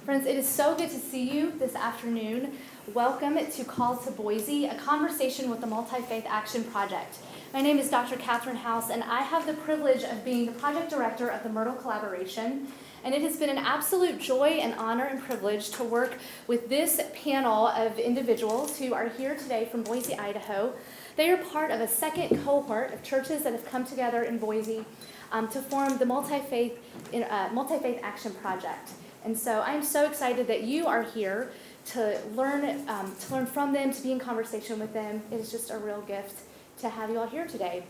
Friends, it is so good to see you this afternoon. Welcome to Call to Boise, a conversation with the Multi-Faith Action Project. My name is Dr. Kathryn and I have the privilege of being the project director of the Myrtle collaboration. And it has been an absolute joy and honor and privilege to work with this panel of individuals who are here today from Boise, Idaho. They are part of a second cohort of churches that have come together in Boise to form the Multi-Faith Action Project. And so I'm so excited that you are here to learn from them, to be in conversation with them. It is just a real gift to have you all here today.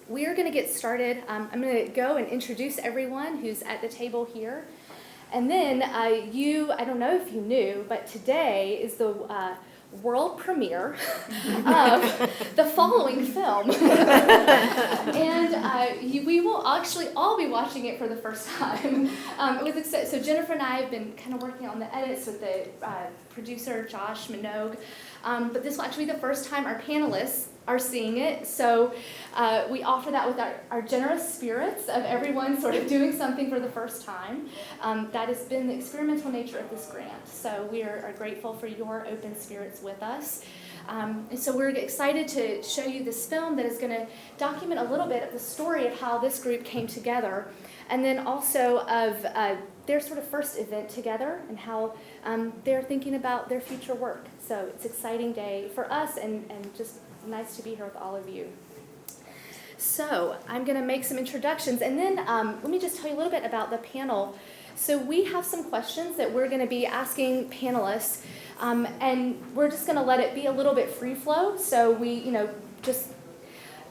We are going to get started. I'm going to go and introduce everyone who's at the table here. And then I don't know if you knew, but today is the world premiere of the following film. And we will actually all be watching it for the first time. So Jennifer and I have been kind of working on the edits with the producer, Josh Minogue. But this will actually be the first time our panelists are seeing it. So we offer that with our generous spirits of everyone sort of doing something for the first time. That has been the experimental nature of this grant. So we are grateful for your open spirits with us. And so we're excited to show you this film that is going to document a little bit of the story of how this group came together, and then also of their sort of first event together and how they're thinking about their future work. So it's an exciting day for us and just nice to be here with all of you. So I'm going to make some introductions, and then let me just tell you a little bit about the panel. So we have some questions that we're going to be asking panelists, and we're just going to let it be a little bit free flow. So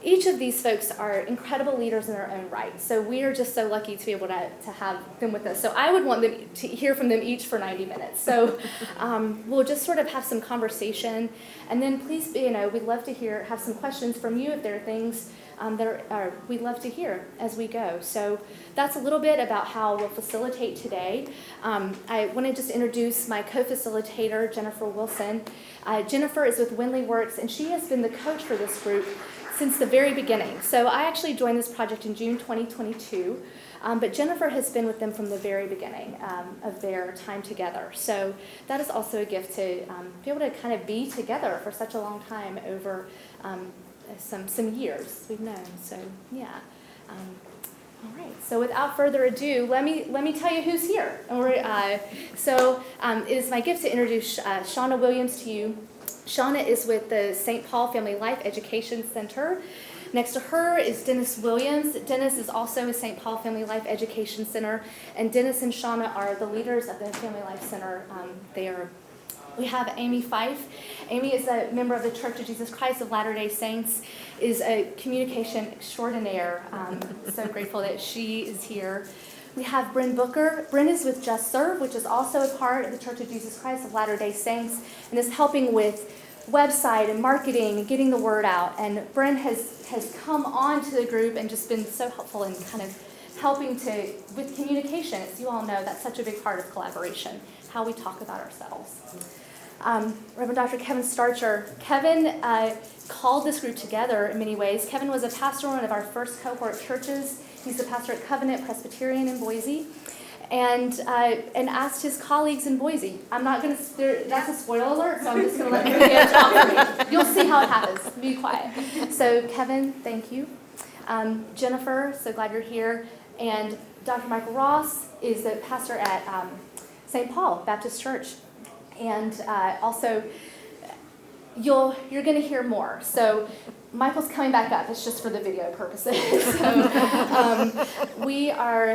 each of these folks are incredible leaders in their own right. So we are just so lucky to be able to have them with us. So I would want them to hear from them each for 90 minutes. So we'll just sort of have some conversation. And then please, we'd love to have some questions from you if there are things we'd love to hear as we go. So that's a little bit about how we'll facilitate today. I want to just introduce my co-facilitator, Jennifer Wilson. Jennifer is with Windley Works, and she has been the coach for this group since the very beginning. So I actually joined this project in June 2022, but Jennifer has been with them from the very beginning of their time together. So that is also a gift to be able to kind of be together for such a long time over some years we've known. So yeah. All right. So without further ado, let me tell you who's here. It is my gift to introduce Shauna Williams to you. Shauna is with the St. Paul Family Life Education Center. Next to her is Dennis Williams. Dennis is also with St. Paul Family Life Education Center, and Dennis and Shauna are the leaders of the Family Life Center. We have Amy Fife. Amy is a member of the Church of Jesus Christ of Latter-day Saints, is a communication extraordinaire. So grateful that she is here. We have Bryn Booker. Bryn is with Just Serve, which is also a part of the Church of Jesus Christ of Latter-day Saints, and is helping with website and marketing and getting the word out. And Bryn has come on to the group and just been so helpful in kind of helping with communication. As you all know, that's such a big part of collaboration, how we talk about ourselves. Reverend Dr. Kevin Starcher. Kevin called this group together in many ways. Kevin was a pastor in one of our first cohort churches. He's the pastor at Covenant Presbyterian in Boise, and asked his colleagues in Boise. I'm not going to. That's a spoiler alert, so I'm just going to let him talk for me. You'll see how it happens. Be quiet. So Kevin, thank you. Jennifer, so glad you're here. And Dr. Michael Ross is the pastor at St. Paul Baptist Church, and also. You're going to hear more. So Michael's coming back up. It's just for the video purposes.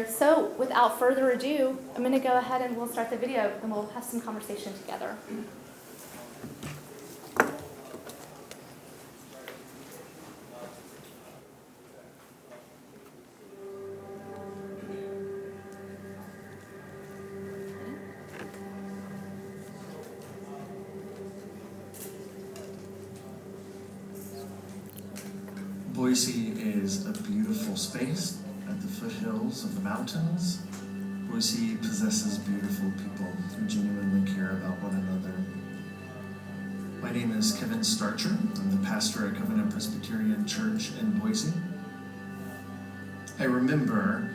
So without further ado, I'm going to go ahead and we'll start the video and we'll have some conversation together. Boise is a beautiful space at the foothills of the mountains. Boise possesses beautiful people who genuinely care about one another. My name is Kevin Starcher. I'm the pastor at Covenant Presbyterian Church in Boise. I remember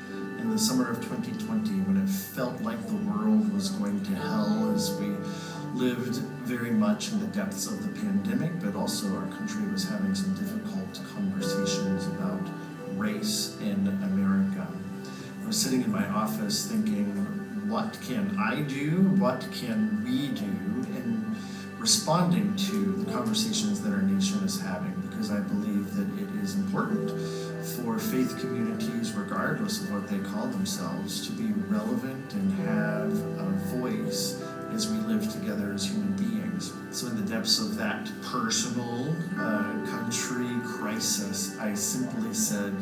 in the summer of 2020 when it felt like the world was going to hell as we lived very much in the depths of the pandemic, but also our country was having some difficult conversations about race in America. I was sitting in my office thinking, what can I do? What can we do in responding to the conversations that our nation is having? Because I believe that it is important for faith communities, regardless of what they call themselves, to be relevant and have a voice as we live together as human beings. So in the depths of that personal country crisis, I simply said,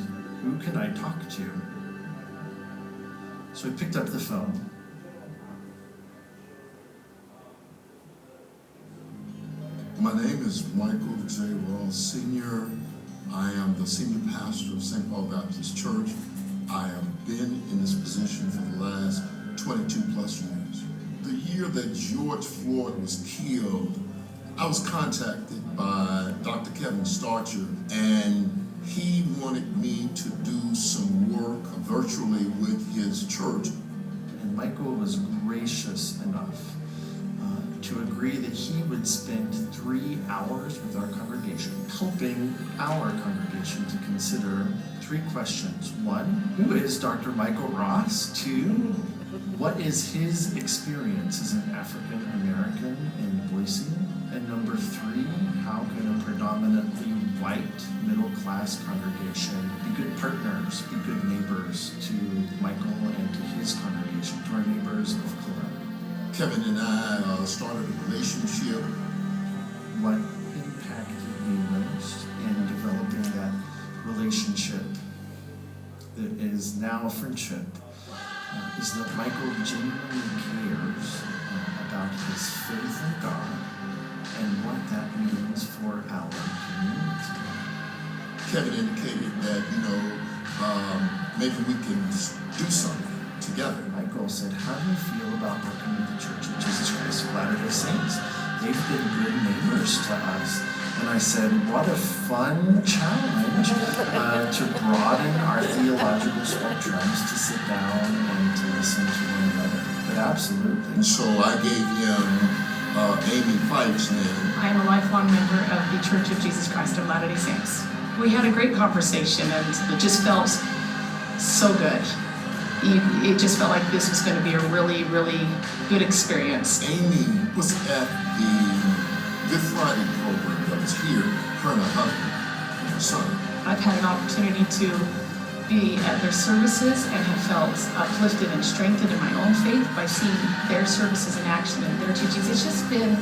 who can I talk to? So I picked up the phone. My name is Michael J. Ross Sr. I am the senior pastor of St. Paul Baptist Church. I have been in this position for the last 22 plus years. The year that George Floyd was killed, I was contacted by Dr. Kevin Starcher, and he wanted me to do some work virtually with his church. And Michael was gracious enough to agree that he would spend 3 hours with our congregation, helping our congregation to consider 3 questions. 1, who is Dr. Michael Ross? 2, what is his experience as an African American in Boise? And number 3, how can a predominantly white middle-class congregation be good partners, be good neighbors to Michael and to his congregation, to our neighbors of color? Kevin and I started a relationship. What impacted me most in developing that relationship that is now a friendship is that Michael genuinely cares about his faith in God and what that means for our community. Kevin indicated that, maybe we can do something together. Michael said, how do you feel about working with the Church of Jesus Christ of Latter-day Saints? They've been good neighbors to us. And I said, what a fun challenge to broaden our theological spectrums, to sit down and to listen to one another. But absolutely. So I gave him Amy Fife's name. I am a lifelong member of the Church of Jesus Christ of Latter-day Saints. We had a great conversation, and it just felt so good. It just felt like this was going to be a really, really good experience. Amy was at the Good Friday program that was here, her and her husband and her son. I've had an opportunity to be at their services and have felt uplifted and strengthened in my own faith by seeing their services in action and their teachings. It's just been,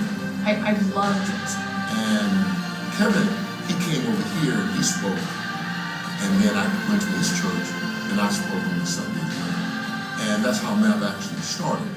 I've loved it. And Kevin, he came over here, he spoke, and then I went to his church and I spoke on the Sunday morning. And that's how Mev actually started.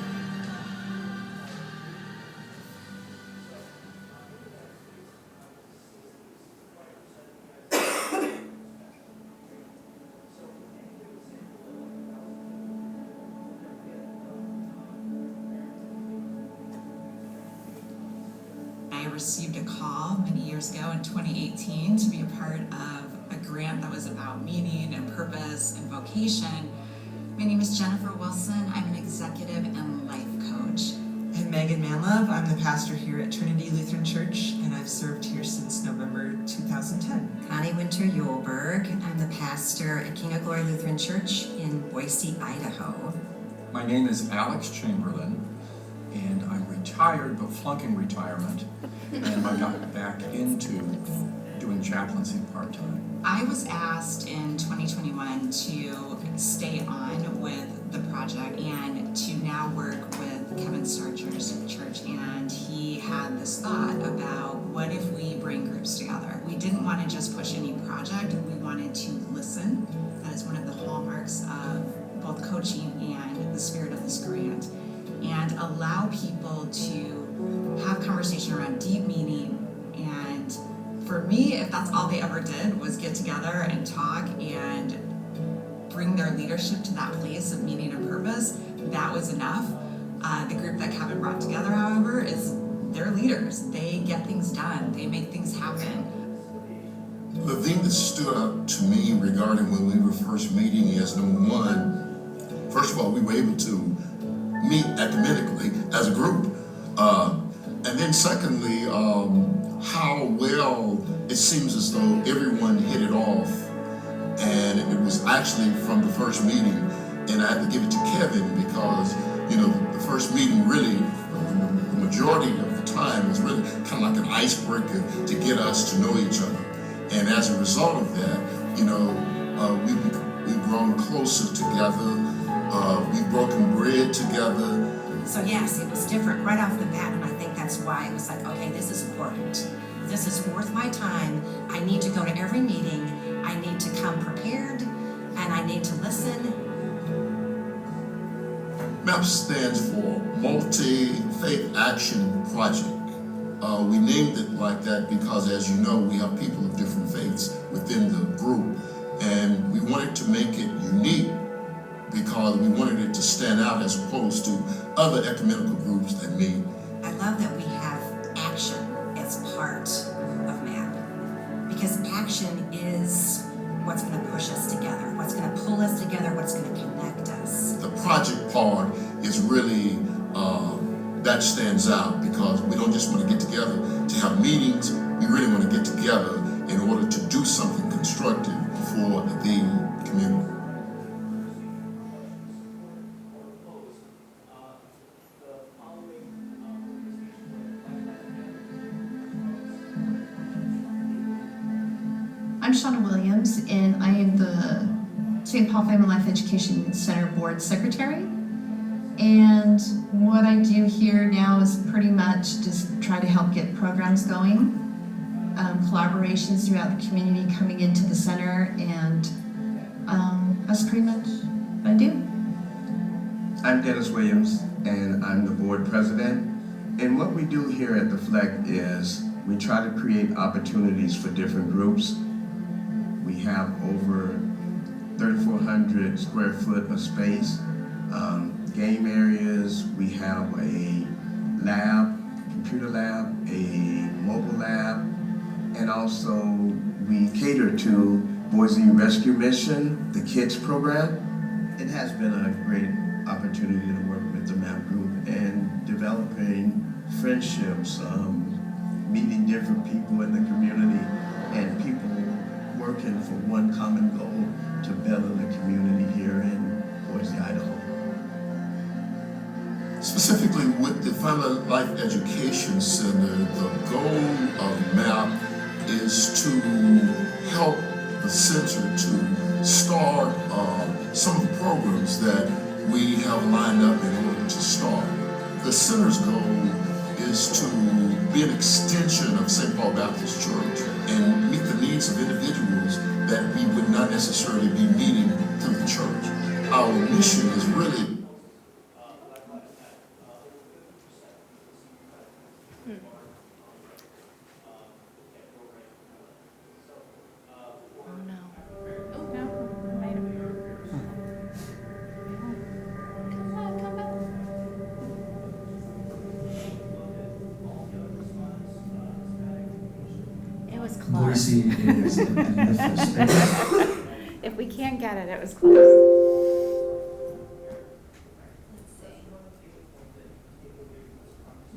I received a call many years ago in 2018 to be a part of a grant that was about meaning and purpose and vocation. My name is Jennifer Wilson. I'm an executive and life coach. I'm Megan Manlove. I'm the pastor here at Trinity Lutheran Church, and I've served here since November 2010. Connie Winter-Yolberg. I'm the pastor at King of Glory Lutheran Church in Boise, Idaho. My name is Alex Chamberlain, and I'm retired but flunking retirement, and I got back into doing chaplaincy part-time. I was asked in 2021 to stay on with the project and to now work with Kevin Starcher's church, and he had this thought about what if we bring groups together. We didn't want to just push any project, we wanted to listen. That is one of the hallmarks of both coaching and the spirit of this grant, and allow people to have conversation around deep meaning. And for me, if that's all they ever did was get together and talk and bring their leadership to that place of meaning and purpose, that was enough. The group that Kevin brought together, however, is they're leaders. They get things done. They make things happen. The thing that stood out to me regarding when we were first meeting is, number one, first of all, we were able to meet ecumenically as a group. And then secondly, how well it seems as though everyone hit it off. And it was actually from the first meeting, and I had to give it to Kevin because, you know, the first meeting really, the majority of the time was really kind of like an icebreaker to get us to know each other. And as a result of that, you know, we've grown closer together. We've broken bread together. So yes, it was different right off the bat, and I think that's why it was like, okay, this is important. This is worth my time. I need to go to every meeting. I need to come prepared, and I need to listen. MAP stands for Multi-Faith Action Project. We named it like that because, as you know, we have people of different faiths within the group, and we wanted to make it unique because we wanted it to stand out as opposed to other ecumenical groups that meet. I love that we have action as part of MAP, because action is what's going to push us together, what's going to pull us together, what's going to connect us. The project part is really, that stands out because we don't just want to get together to have meetings, we really want to get together in order to do something constructive for the community. I'm Shauna Williams, and I am the St. Paul Family Life Education Center Board Secretary. And what I do here now is pretty much just try to help get programs going, collaborations throughout the community coming into the center, and that's pretty much what I do. I'm Dennis Williams, and I'm the board president. And what we do here at the FLEC is we try to create opportunities for different groups. We have over 3,400 square foot of space, game areas. We have a lab, computer lab, a mobile lab, and also we cater to Boise Rescue Mission, the kids program. It has been a great opportunity to work with the MAP group and developing friendships, meeting different people in the community, and people working for one common goal to better the community here in Boise, Idaho. Specifically with the Family Life Education Center, the goal of MAP is to help the center to start some of the programs that we have lined up in order to start. The center's goal is to be an extension of St. Paul Baptist Church and meet the needs of individuals that we would not necessarily be meeting through the church. Our mission is really Boise is a beautiful space. If we can't get it, it was close. Let's see.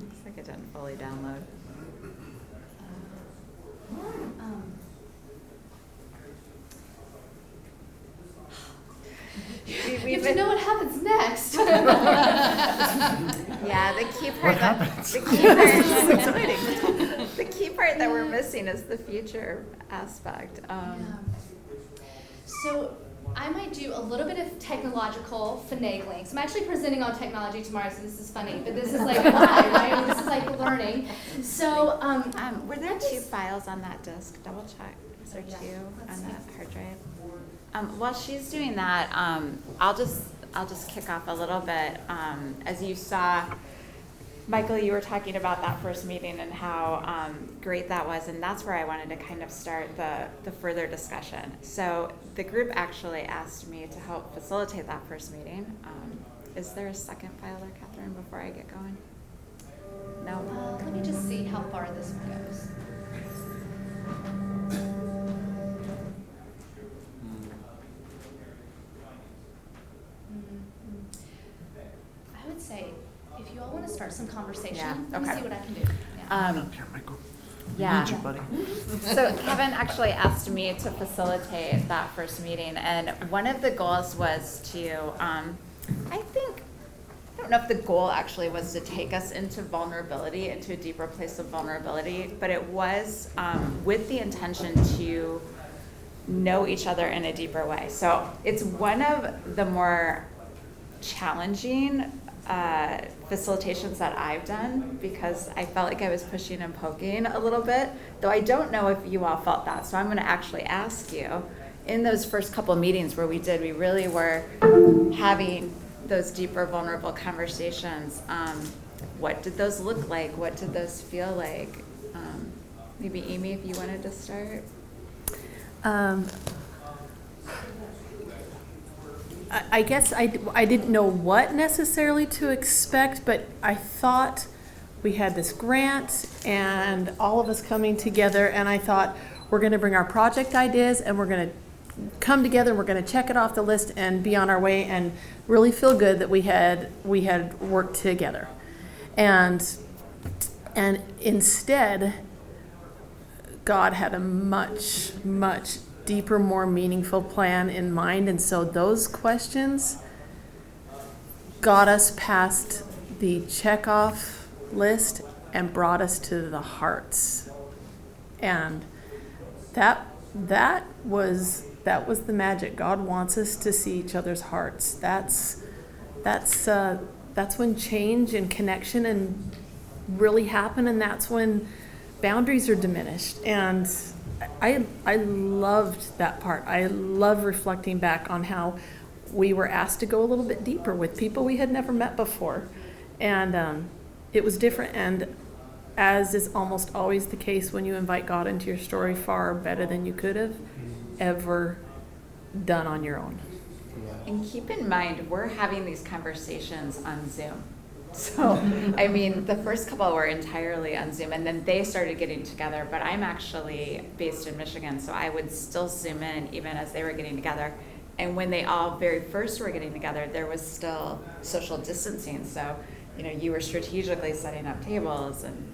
Looks like it didn't fully download. You have to know what happens next. Yeah, the key part What happens? The key part that we're missing is the future aspect. So I might do a little bit of technological finagling. So I'm actually presenting on technology tomorrow, so this is funny, but this is like live, right? This is like learning. So were there two files on that disk? Double check. Is there two on that hard drive? While she's doing that, I'll just kick off a little bit. As you saw, Michael, you were talking about that first meeting and how great that was, and that's where I wanted to kind of start the further discussion. So the group actually asked me to help facilitate that first meeting. Is there a second file there, Kathryn, before I get going? No? let me just see how far this one goes. start some conversation. Yeah, Let me okay. see what I can do. Yeah. Yeah. Need you, buddy. So Kevin actually asked me to facilitate that first meeting, and one of the goals was to, I don't know if the goal actually was to take us into vulnerability, into a deeper place of vulnerability, but it was with the intention to know each other in a deeper way. So it's one of the more challenging facilitations that I've done, because I felt like I was pushing and poking a little bit, though I don't know if you all felt that. So I'm going to actually ask you, in those first couple meetings where we really were having those deeper, vulnerable conversations, what did those look like? What did those feel like? Maybe Amy, if you wanted to start. I guess I didn't know what necessarily to expect, but I thought we had this grant and all of us coming together, and I thought we're going to bring our project ideas and we're going to come together and we're going to check it off the list and be on our way and really feel good that we had worked together. And instead, God had a much, much deeper, more meaningful plan in mind. And so those questions got us past the checkoff list and brought us to the hearts. And that was the magic. God wants us to see each other's hearts. That's when change and connection and really happen, and that's when boundaries are diminished. And I loved that part. I love reflecting back on how we were asked to go a little bit deeper with people we had never met before. And it was different, and as is almost always the case when you invite God into your story, far better than you could have ever done on your own. And keep in mind, we're having these conversations on Zoom. So, I mean, the first couple were entirely on Zoom, and then they started getting together, but I'm actually based in Michigan, so I would still Zoom in even as they were getting together. And when they all very first were getting together, there was still social distancing. So, you were strategically setting up tables and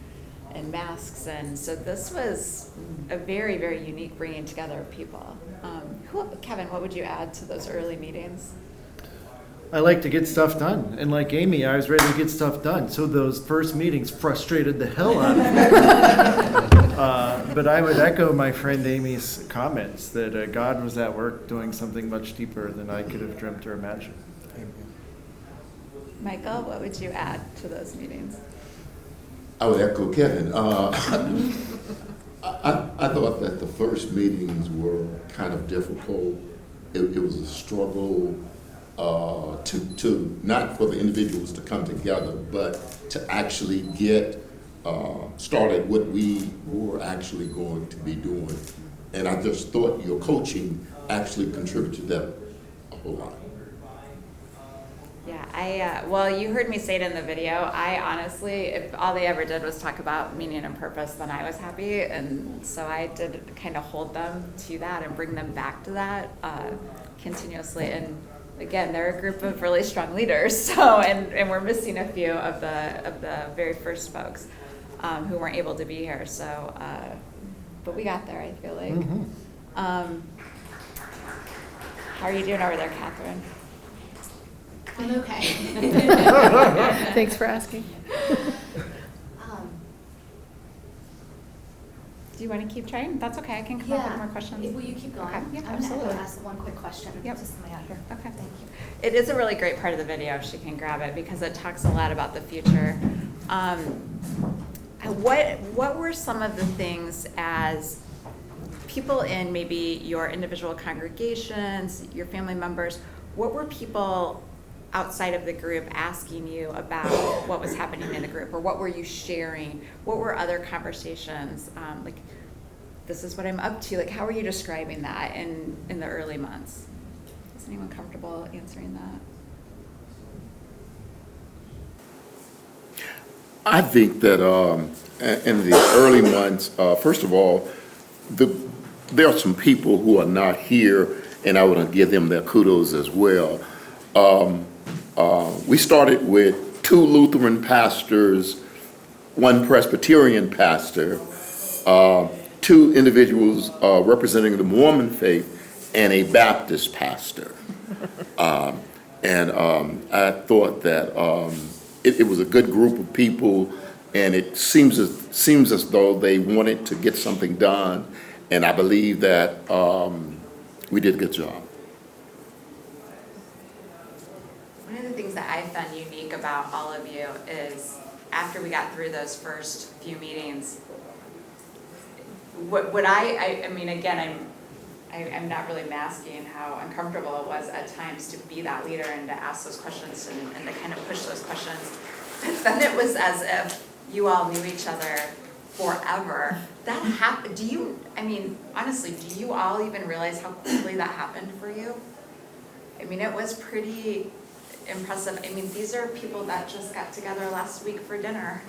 masks, and so this was a very, very unique bringing together of people. Kevin, what would you add to those early meetings? I like to get stuff done, and like Amy, I was ready to get stuff done. So those first meetings frustrated the hell out of me. But I would echo my friend Amy's comments that God was at work doing something much deeper than I could have dreamt or imagined. Michael, what would you add to those meetings? I would echo Kevin. I thought that the first meetings were kind of difficult. It was a struggle to not for the individuals to come together, but to actually get started what we were actually going to be doing. And I just thought your coaching actually contributed to that a whole lot. Yeah, well, you heard me say it in the video. I honestly, if all they ever did was talk about meaning and purpose, then I was happy. And so I did kind of hold them to that and bring them back to that continuously. And again, they're a group of really strong leaders. So, and we're missing a few of the very first folks who weren't able to be here. So, but we got there, I feel like. Mm-hmm. How are you doing over there, Kathryn? I'm okay. Thanks for asking. Do you want to keep trying? That's okay. I can come up with more questions. Will you keep going? Okay. Yeah, I'm absolutely. going to ask one quick question. Yep. Just somebody out here. Okay. Thank you. It is a really great part of the video if she can grab it, because it talks a lot about the future. What were some of the things as people in maybe your individual congregations, your family members, what were people outside of the group asking you about what was happening in the group, or what were you sharing? What were other conversations? Like, this is what I'm up to. Like, how are you describing that in the early months? Is anyone comfortable answering that? I think that in the early months, first of all, there are some people who are not here, and I want to give them their kudos as well. We started with 2 Lutheran pastors, 1 Presbyterian pastor, 2 individuals representing the Mormon faith, and a Baptist pastor. I thought that it was a good group of people, and it seems as though they wanted to get something done, and I believe that we did a good job. One of the things that I found unique about all of you is after we got through those first few meetings, I mean, again, I'm not really masking how uncomfortable it was at times to be that leader and to ask those questions and to kind of push those questions. But then it was as if you all knew each other forever. That happened, honestly, do you all even realize how quickly that happened for you? I mean, it was pretty impressive. I mean, these are people that just got together last week for dinner.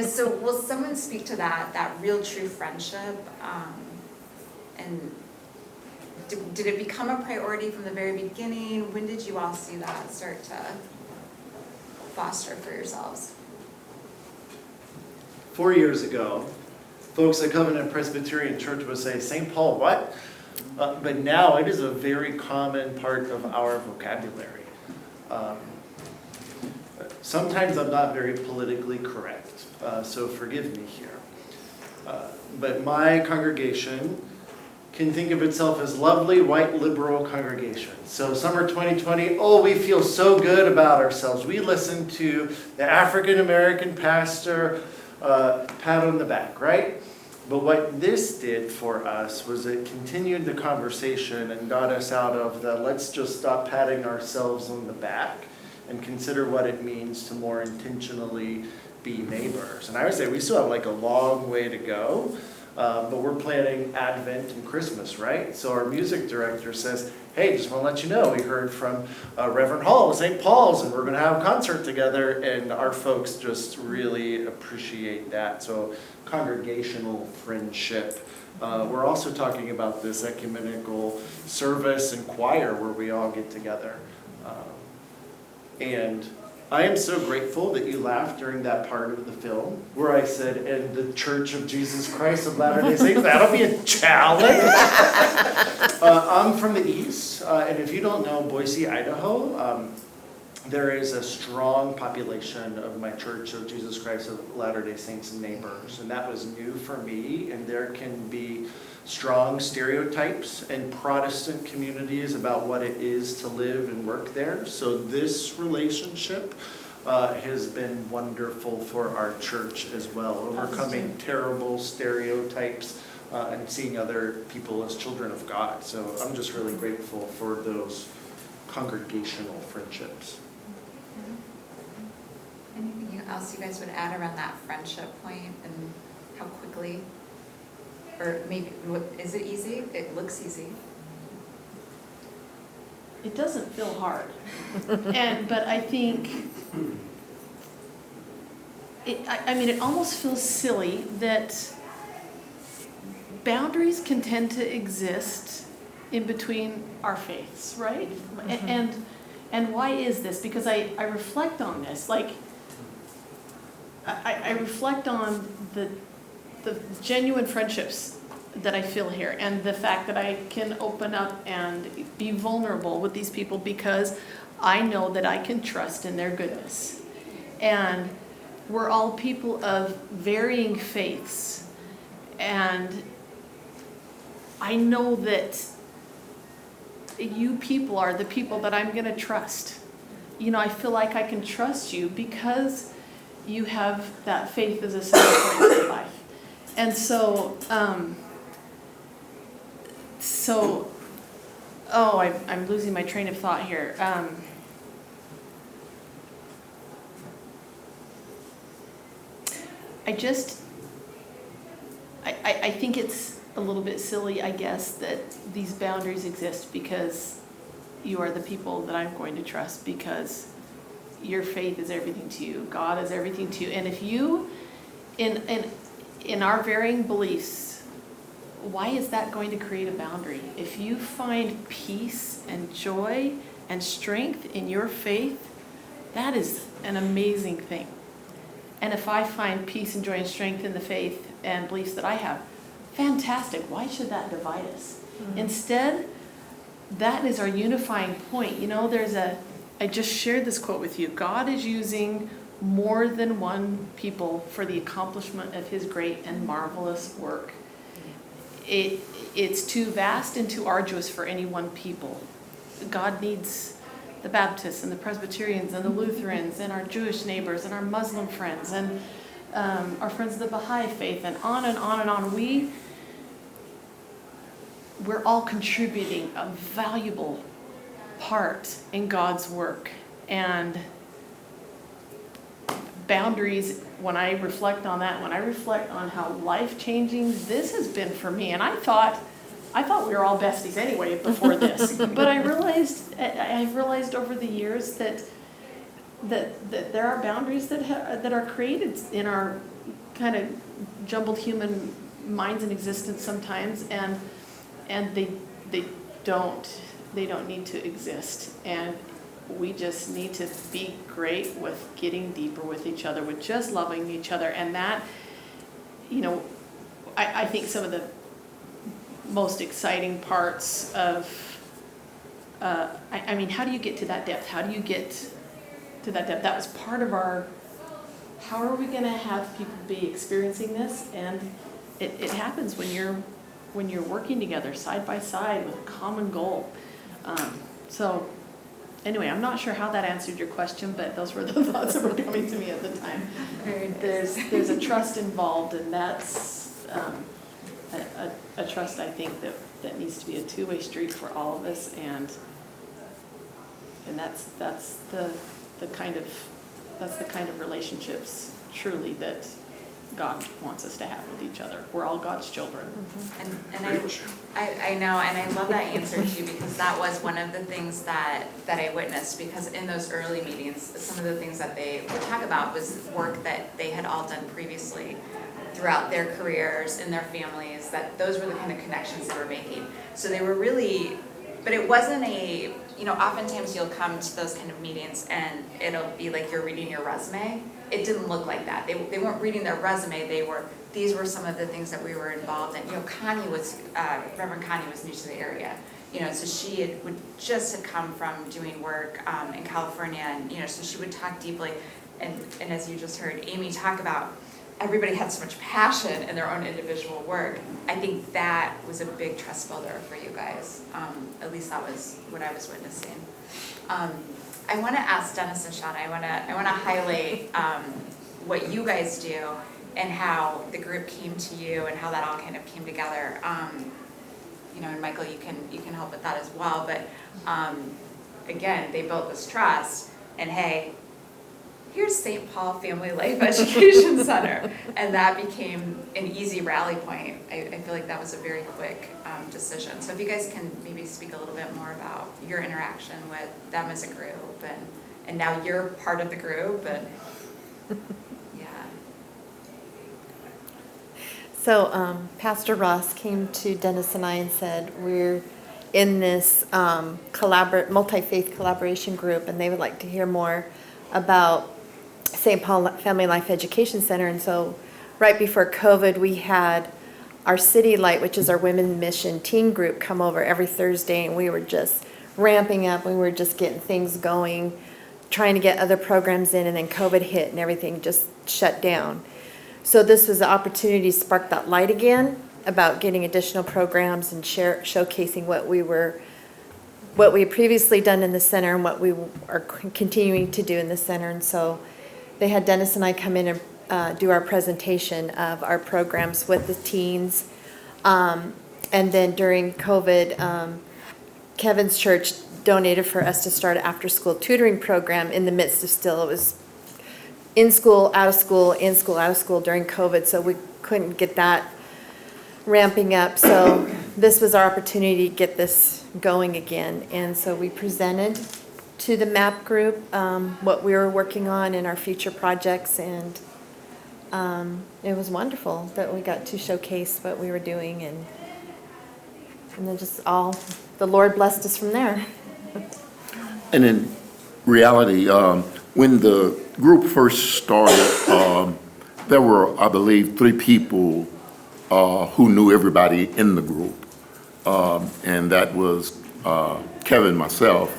So will someone speak to that real true friendship? And did it become a priority from the very beginning? When did you all see that start to foster for yourselves? 4 years ago, folks at Covenant Presbyterian Church would say, St. Paul, what? But now it is a very common part of our vocabulary. Sometimes I'm not very politically correct, so forgive me here. But my congregation can think of itself as lovely, white, liberal congregation. So summer 2020, we feel so good about ourselves. We listened to the African-American pastor, pat on the back, right? But what this did for us was it continued the conversation and got us out of the let's just stop patting ourselves on the back and consider what it means to more intentionally be neighbors. And I would say we still have like a long way to go. But we're planning Advent and Christmas, right? So our music director says, hey, just want to let you know, we heard from Reverend Hall of St. Paul's, and we're going to have a concert together, and our folks just really appreciate that. So congregational friendship. We're also talking about this ecumenical service and choir where we all get together. And I am so grateful that you laughed during that part of the film where I said, "And the Church of Jesus Christ of Latter-day Saints." That'll be a challenge. I'm from the East, and if you don't know Boise, Idaho, there is a strong population of my Church of Jesus Christ of Latter-day Saints neighbors, and that was new for me, and there can be strong stereotypes in Protestant communities about what it is to live and work there. So this relationship has been wonderful for our church as well, overcoming terrible stereotypes and seeing other people as children of God. So I'm just really grateful for those congregational friendships. Anything else you guys would add around that friendship point and how quickly? Or maybe, is it easy? It looks easy. It doesn't feel hard. But I think, it almost feels silly that boundaries can tend to exist in between our faiths, right? Mm-hmm. And why is this? Because I reflect on this, like, I reflect on the genuine friendships that I feel here and the fact that I can open up and be vulnerable with these people because I know that I can trust in their goodness. And we're all people of varying faiths. And I know that you people are the people that I'm going to trust. I feel like I can trust you because you have that faith as a central point of your life. And so, I'm losing my train of thought here. I think it's a little bit silly, I guess, that these boundaries exist because you are the people that I'm going to trust because your faith is everything to you. God is everything to you. And if you, in our varying beliefs, why is that going to create a boundary? If you find peace and joy and strength in your faith, That is an amazing thing. And if I find peace and joy and strength in the faith and beliefs that I have, fantastic. Why should that divide us? Instead, that is our unifying point. You know, I just shared this quote with you. God is using more than one people for the accomplishment of his great and marvelous work. It's too vast and too arduous for any one people. God needs the Baptists and the Presbyterians and the Lutherans and our Jewish neighbors and our Muslim friends and our friends of the Baha'i faith, and on and on and on. We're all contributing a valuable part in God's work. And boundaries, when I reflect on that, when I reflect on how life-changing this has been for me, and I thought we were all besties anyway before this, but I've realized over the years that there are boundaries that are created in our kind of jumbled human minds and existence sometimes, and they don't need to exist. And we just need to be great with getting deeper with each other, with just loving each other. And that, you know, I think some of the most exciting parts of, I mean, how do you get to that depth? How do you get to that depth? That was part of our, how are we going to have people be experiencing this? And it happens when you're working together side by side with a common goal. So anyway, I'm not sure how that answered your question, but those were the thoughts that were coming to me at the time. There's a trust involved, and that's a trust, I think, that needs to be a two-way street for all of us, and that's the kind of relationships truly that God wants us to have with each other. We're all God's children. And I know, and I love that answer too, because that was one of the things that I witnessed, because in those early meetings, some of the things that they would talk about was work that they had all done previously throughout their careers, in their families, that those were the kind of connections they were making. So they were really, but it wasn't oftentimes you'll come to those kind of meetings and it'll be like you're reading your resume. It didn't look like that. They weren't reading their resume. These were some of the things that we were involved in. You know, Reverend Connie was new to the area. You know, so she would just have come from doing work in California, and so she would talk deeply. And as you just heard Amy talk about, everybody had so much passion in their own individual work. I think that was a big trust builder for you guys. At least that was what I was witnessing. I want to ask Dennis and Shauna, I want to highlight what you guys do and how the group came to you and how that all kind of came together. And Michael, you can help with that as well. But again, they built this trust, and hey, here's St. Paul Family Life Education Center, and that became an easy rally point. I feel like that was a very quick decision. So if you guys can maybe speak a little bit more about your interaction with them as a group, and now you're part of the group, and yeah. So Pastor Ross came to Dennis and I and said, we're in this multi-faith collaboration group, and they would like to hear more about St. Paul Family Life Education Center. And so right before COVID, we had our City Light, which is our women's mission teen group, come over every Thursday, and we were just ramping up. We were just getting things going, trying to get other programs in, and then COVID hit and everything just shut down. So this was the opportunity to spark that light again about getting additional programs and showcasing what we had previously done in the center and what we are continuing to do in the center. And so they had Dennis and I come in and do our presentation of our programs with the teens. And then during COVID, Kevin's church donated for us to start an after-school tutoring program in the midst of it was in school, out of school, in school, out of school during COVID. So we couldn't get that ramping up. So this was our opportunity to get this going again. And so we presented to the MAP group what we were working on in our future projects, and it was wonderful that we got to showcase what we were doing, and then just the Lord blessed us from there. And in reality, when the group first started, there were, I believe, 3 people who knew everybody in the group. And that was Kevin, myself,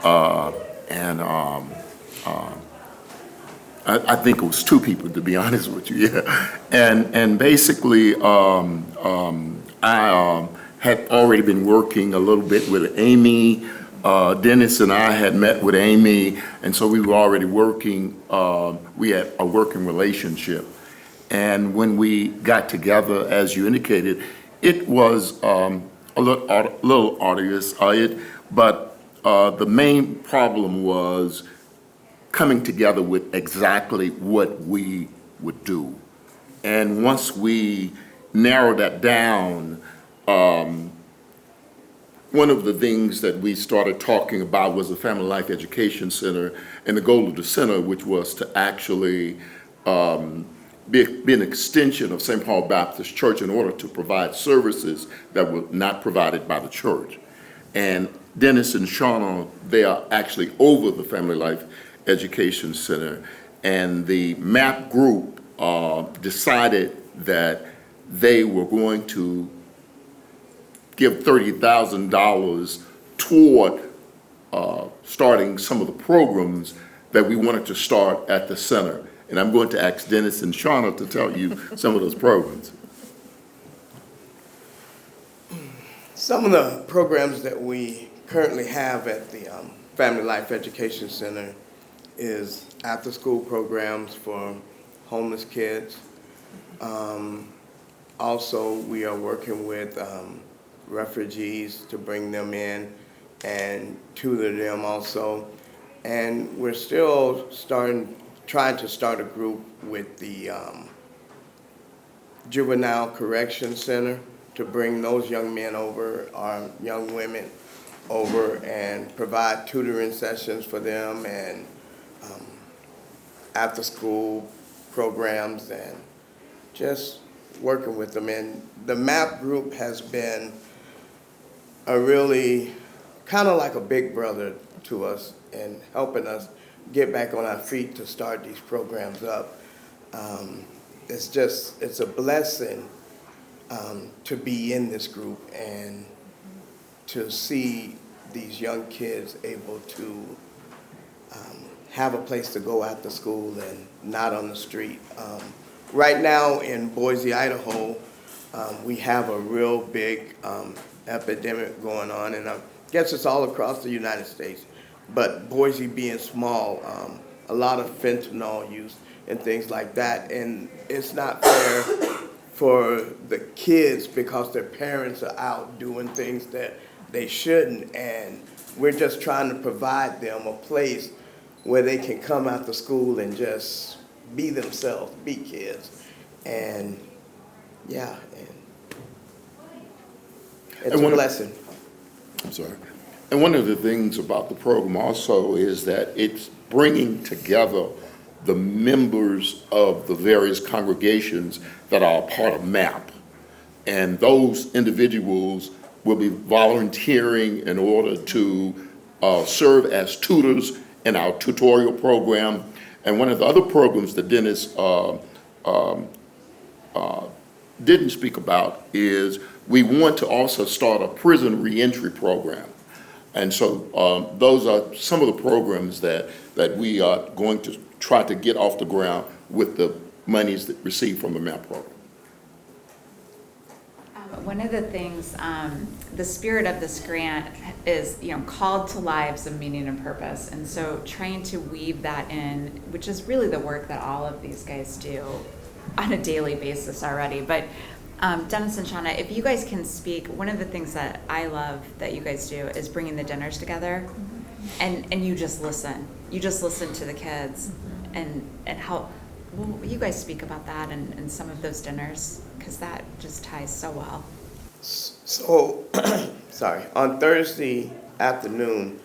and I think it was 2 people, to be honest with you, yeah. And basically, I had already been working a little bit with Amy. Dennis and I had met with Amy, and so we were already working, we had a working relationship. And when we got together, as you indicated, it was a little arduous, but the main problem was coming together with exactly what we would do. And once we narrowed that down, one of the things that we started talking about was the Family Life Education Center, and the goal of the center, which was to actually be an extension of St. Paul Baptist Church in order to provide services that were not provided by the church. And Dennis and Shauna, they are actually over the Family Life Education Center, and the MAP group decided that they were going to give $30,000 toward starting some of the programs that we wanted to start at the center. And I'm going to ask Dennis and Shauna to tell you some of those programs. Some of the programs that we currently have at the Family Life Education Center is after-school programs for homeless kids. Also, we are working with refugees to bring them in and tutor them also. And we're still trying to start a group with the Juvenile Correction Center to bring those young men over, or young women over, and provide tutoring sessions for them and after-school programs, and just working with them. And the MAP group has been a really kind of like a big brother to us in helping us get back on our feet to start these programs up. It's a blessing to be in this group and to see these young kids able to have a place to go after school and not on the street. Right now in Boise, Idaho, we have a real big epidemic going on, and I guess it's all across the United States. But Boise being small, a lot of fentanyl use and things like that, and it's not fair for the kids because their parents are out doing things that they shouldn't, and we're just trying to provide them a place where they can come after school and just be themselves, be kids, and yeah, and it's a blessing. I'm sorry. And one of the things about the program also is that it's bringing together the members of the various congregations that are a part of MAP. And those individuals will be volunteering in order to serve as tutors in our tutorial program. And one of the other programs that Dennis didn't speak about is we want to also start a prison reentry program. And so those are some of the programs that we are going to try to get off the ground with the monies that received from the MAP program. One of the things, the spirit of this grant is, called to lives of meaning and purpose. And so trying to weave that in, which is really the work that all of these guys do on a daily basis already. But Dennis and Shauna, if you guys can speak, one of the things that I love that you guys do is bringing the dinners together, and you just listen. You just listen to the kids and help. Will you guys speak about that and some of those dinners? Because that just ties so well. So, sorry, on Thursday afternoon,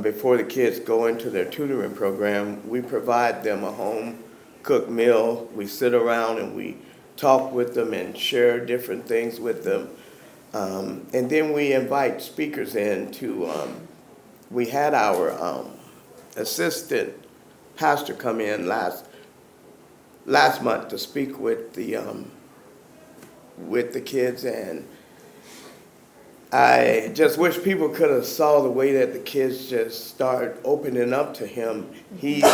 before the kids go into their tutoring program, we provide them a home-cooked meal. We sit around and we talk with them and share different things with them. And then we invite speakers in to, we had our assistant pastor come in last month to speak with the kids, and I just wish people could have saw the way that the kids just start opening up to him. He's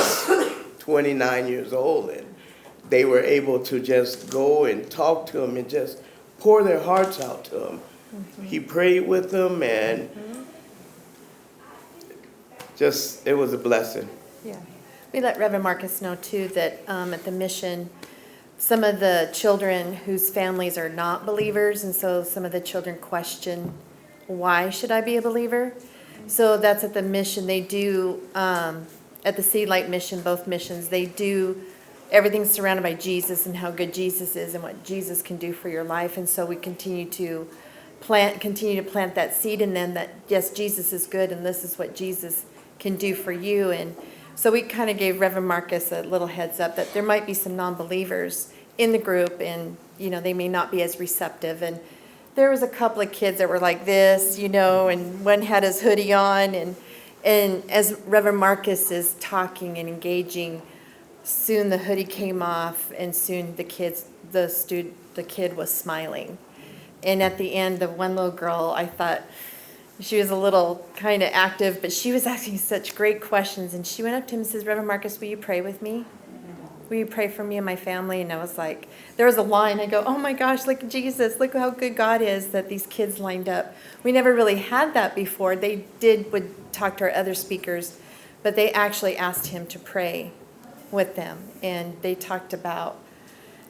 29 years old, and they were able to just go and talk to him and just pour their hearts out to him. Mm-hmm. He prayed with them, and just, it was a blessing. Yeah. We let Reverend Marcus know, too, that at the mission, some of the children whose families are not believers, and so some of the children question, why should I be a believer? So that's at the mission. They do, at the Seed Light mission, both missions, they do, everything's surrounded by Jesus and how good Jesus is and what Jesus can do for your life. And so we continue to plant that seed in them that, yes, Jesus is good and this is what Jesus can do for you. And so we kind of gave Reverend Marcus a little heads up that there might be some non-believers in the group, and they may not be as receptive. And there was a couple of kids that were like this, and one had his hoodie on, and as Reverend Marcus is talking and engaging, soon the hoodie came off, and soon the kid was smiling. And at the end, the one little girl, I thought she was a little kind of active, but she was asking such great questions. And she went up to him and says, Reverend Marcus, will you pray with me? Will you pray for me and my family? And I was like, there was a line. I go, oh my gosh, look at Jesus. Look how good God is that these kids lined up. We never really had that before. They would talk to our other speakers, but they actually asked him to pray with them. And they talked about,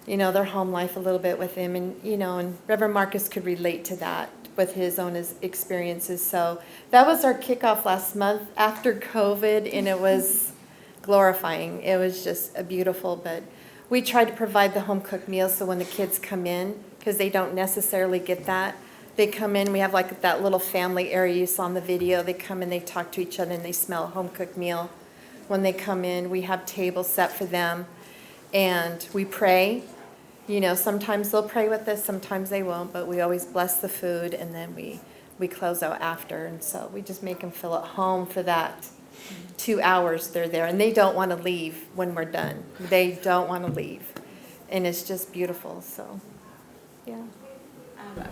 their home life a little bit with him. And, and Reverend Marcus could relate to that with his own experiences. So that was our kickoff last month after COVID, and it was glorifying. It was just a beautiful, but we tried to provide the home-cooked meals so when the kids come in, because they don't necessarily get that, they come in, we have like that little family area you saw in the video. They come in, they talk to each other, and they smell a home-cooked meal. When they come in, we have tables set for them, and we pray. Sometimes they'll pray with us, sometimes they won't, but we always bless the food, and then we close out after. And so we just make them feel at home for that 2 hours they're there. And they don't want to leave when we're done. They don't want to leave. And it's just beautiful, so, yeah.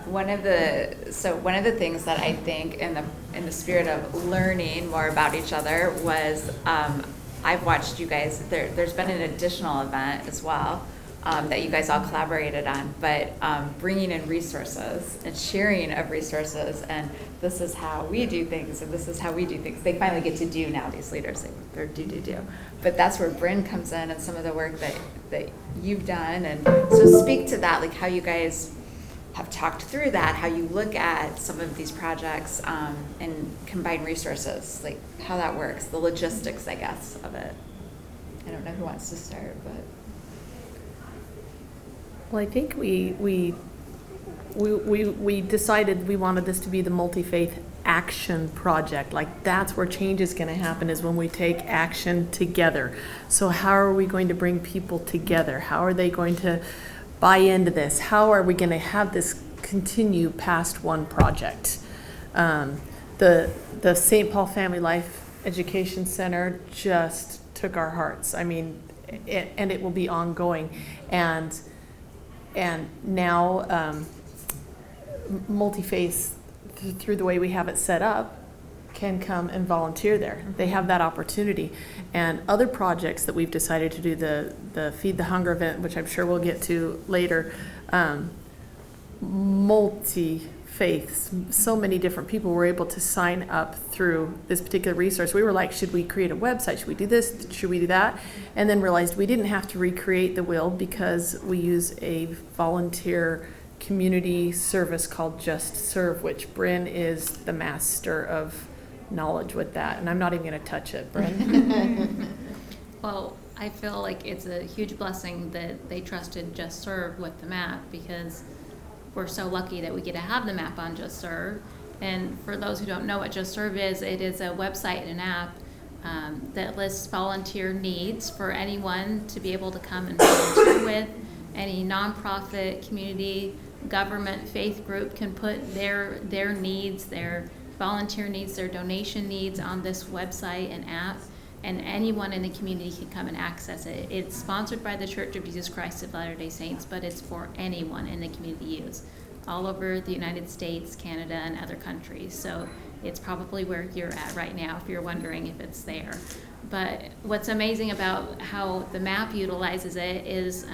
One of the things that I think in the spirit of learning more about each other was I've watched you guys, there's been an additional event as well that you guys all collaborated on, but bringing in resources and sharing of resources, and this is how we do things, and this is how we do things. They finally get to do now, these leaders, they're do. But that's where Bryn comes in and some of the work that you've done. And so speak to that, like how you guys have talked through that, how you look at some of these projects and combine resources, like how that works, the logistics, I guess, of it. I don't know who wants to start, but. Well, I think we decided we wanted this to be the multi-faith action project. Like that's where change is going to happen, is when we take action together. So how are we going to bring people together? How are they going to buy into this? How are we going to have this continue past one project? The St. Paul Family Life Education Center just took our hearts. I mean, and it will be ongoing. And now multi-faith, through the way we have it set up, can come and volunteer there. They have that opportunity. And other projects that we've decided to do, the Feed the Hunger event, which I'm sure we'll get to later, multi-faiths, so many different people were able to sign up through this particular resource. We were like, should we create a website? Should we do this? Should we do that? And then realized we didn't have to recreate the wheel because we use a volunteer community service called Just Serve, which Bryn is the master of knowledge with that. And I'm not even going to touch it, Bryn. Well, I feel like it's a huge blessing that they trusted Just Serve with the map, because we're so lucky that we get to have the map on Just Serve. And for those who don't know what Just Serve is, it is a website and an app that lists volunteer needs for anyone to be able to come and volunteer with. Any nonprofit, community, government, faith group can put their needs, their volunteer needs, their donation needs on this website and app. and anyone in the community can come and access it. It's sponsored by the Church of Jesus Christ of Latter-day Saints, but it's for anyone in the community to use, all over the United States, Canada, and other countries. So it's probably where you're at right now if you're wondering if it's there. But what's amazing about how the map utilizes it is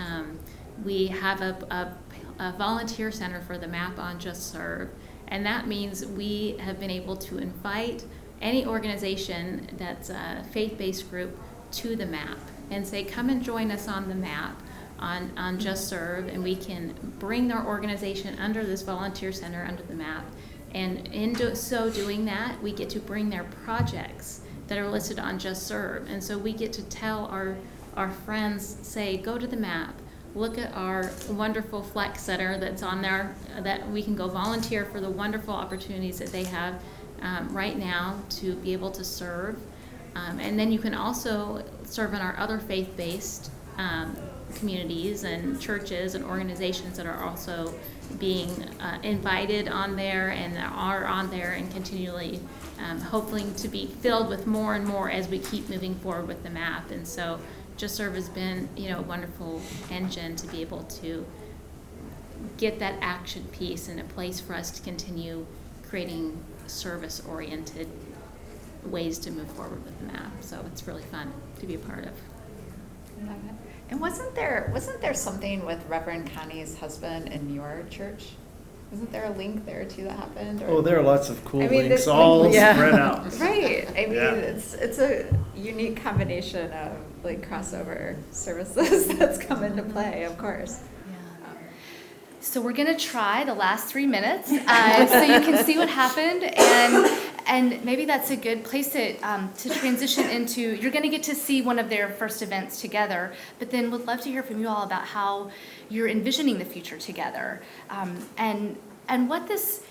we have a volunteer center for the map on Just Serve, and that means we have been able to invite any organization that's a faith-based group to the map and say, come and join us on the map on Just Serve, and we can bring their organization under this volunteer center under the map. And in so doing that, we get to bring their projects that are listed on Just Serve. And so we get to tell our friends, say, go to the map, look at our wonderful Flex Center that's on there, that we can go volunteer for the wonderful opportunities that they have right now to be able to serve. And then you can also serve in our other faith-based communities and churches and organizations that are also being invited on there and are on there and continually hoping to be filled with more and more as we keep moving forward with the map. And so Just Serve has been, a wonderful engine to be able to get that action piece and a place for us to continue creating service-oriented ways to move forward with the map. So it's really fun to be a part of. And wasn't there something with Reverend Connie's husband in your church? Wasn't there a link there too that happened? Oh, there are lots of cool links all spread out. Right. I mean, it's a unique combination of like crossover services that's come into play, of course. So we're going to try the last 3 minutes so you can see what happened, and maybe that's a good place to transition into. You're going to get to see one of their first events together, but then would love to hear from you all about how you're envisioning the future together, and what this,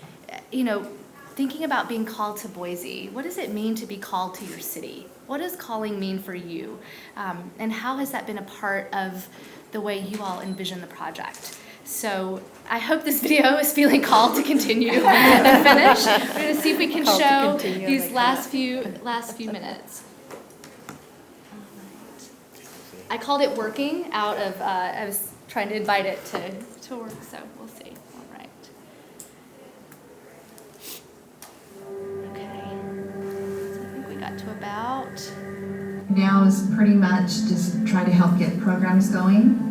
thinking about being called to Boise. What does it mean to be called to your city? What does calling mean for you, and how has that been a part of the way you all envision the project? So I hope this video is feeling called to continue and finish. We're going to see if we can show these last few minutes. I called it working out of, I was trying to invite it to work, so we'll see. All right. Okay. So I think we got to about. Now is pretty much just try to help get programs going.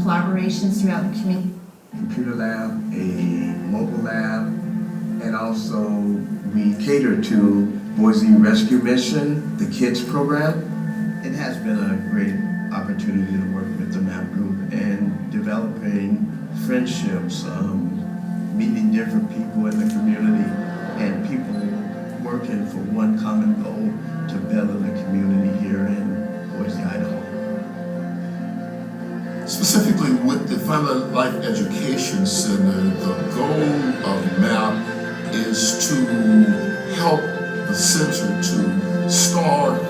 Collaborations throughout the community. Computer lab, a mobile lab, and also we cater to Boise Rescue Mission, the kids program. It has been a great opportunity to work with the MAP group and developing friendships, meeting different people in the community and people working for one common goal to better the community here in Boise, Idaho. Specifically with the Family Life Education Center, the goal of MAP is to help the center to start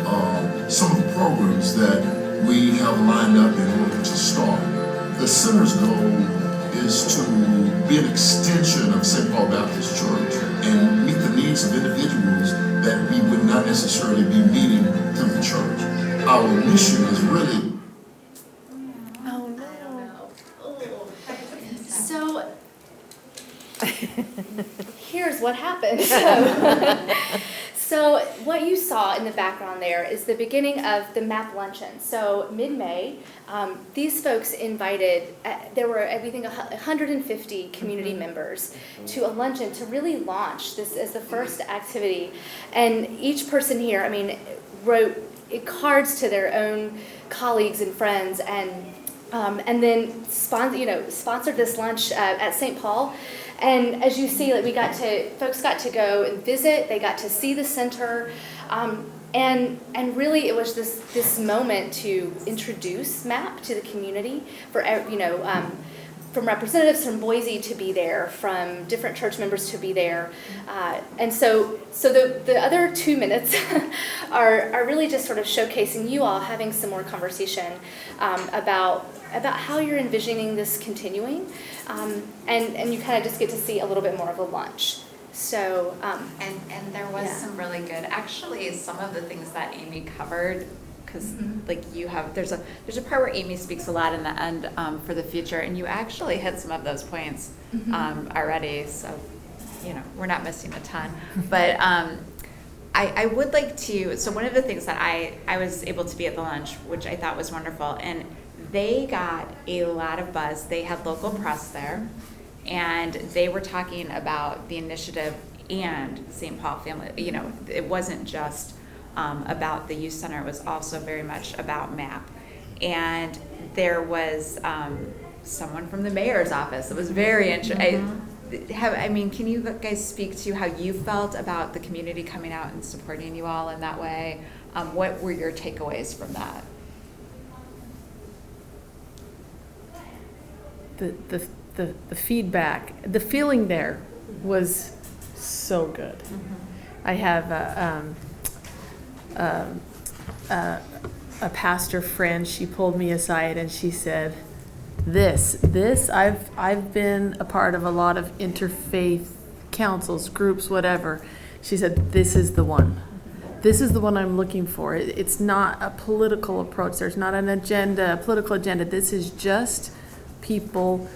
some of the programs that we have lined up in order to start. The center's goal is to be an extension of St. Paul Baptist Church and meet the needs of individuals that we would not necessarily be meeting through the church. Our mission is really Here's what happened. So what you saw in the background there is the beginning of the MAP luncheon. So mid-May, these folks invited, there were, I think, 150 community members to a luncheon to really launch this as the first activity. And each person here, wrote cards to their own colleagues and friends, and then sponsored this lunch at St. Paul. And as you see, folks got to go and visit. They got to see the center, and really it was this moment to introduce MAP to the community for from representatives from Boise to be there, from different church members to be there, and so the other 2 minutes are really just sort of showcasing you all having some more conversation about how you're envisioning this continuing, and you kind of just get to see a little bit more of the lunch. So, and there was some really good, actually, some of the things that Amy covered, because like there's a part where Amy speaks a lot in the end for the future, and you actually hit some of those points already. So, we're not missing a ton, but I would like to. So one of the things that I was able to be at the lunch, which I thought was wonderful, and they got a lot of buzz. They had local press there, and they were talking about the initiative and St. Paul family. It wasn't just about the youth center. It was also very much about MAP. And there was someone from the mayor's office. It was very interesting. Can you guys speak to how you felt about the community coming out and supporting you all in that way? What were your takeaways from that? The feedback, the feeling there was so good. I have a pastor friend. She pulled me aside and she said, "This I've been a part of a lot of interfaith councils, groups, whatever." She said, "This is the one. This is the one I'm looking for. It's not a political approach. There's not an agenda, a political agenda. This is just people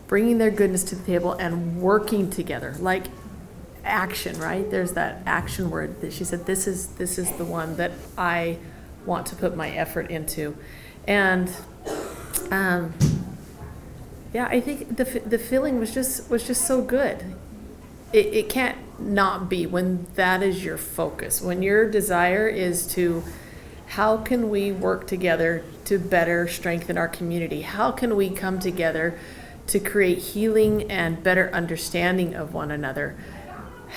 bringing their goodness to the table and working together, like action, right? There's that action word that she said, this is the one that I want to put my effort into." And I think the feeling was just so good. It can't not be when that is your focus, when your desire is to, how can we work together to better strengthen our community? How can we come together to create healing and better understanding of one another?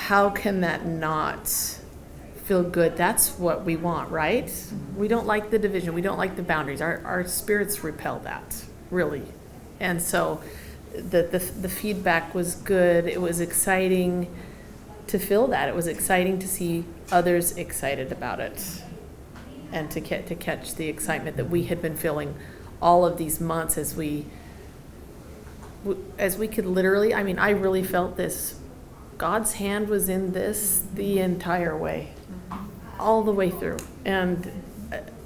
How can that not feel good? That's what we want, right? We don't like the division. We don't like the boundaries. Our spirits repel that, really. And so the feedback was good. It was exciting to feel that. It was exciting to see others excited about it, and to catch the excitement that we had been feeling all of these months as we could literally, I really felt this. God's hand was in this the entire way, all the way through. And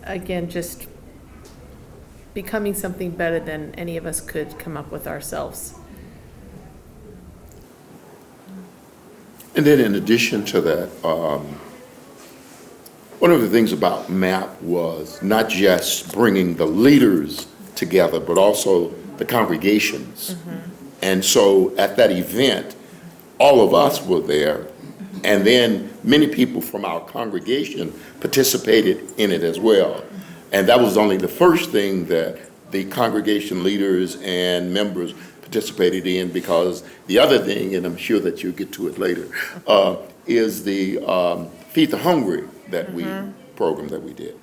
again, just becoming something better than any of us could come up with ourselves. And then in addition to that, one of the things about MAP was not just bringing the leaders together, but also the congregations. And so at that event, all of us were there, and then many people from our congregation participated in it as well. And that was only the first thing that the congregation leaders and members participated in, because the other thing, and I'm sure that you'll get to it later, is the Feed the Hungry program that we did.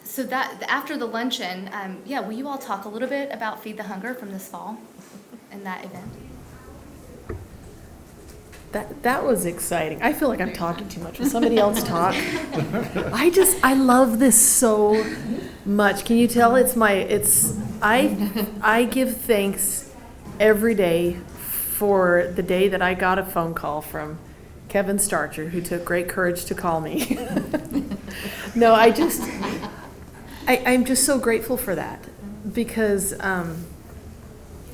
So that after the luncheon, will you all talk a little bit about Feed the Hunger from this fall and that event? That was exciting. I feel like I'm talking too much. Will somebody else talk? I love this so much. Can you tell I give thanks every day for the day that I got a phone call from Kevin Starcher, who took great courage to call me. No, I'm just so grateful for that, because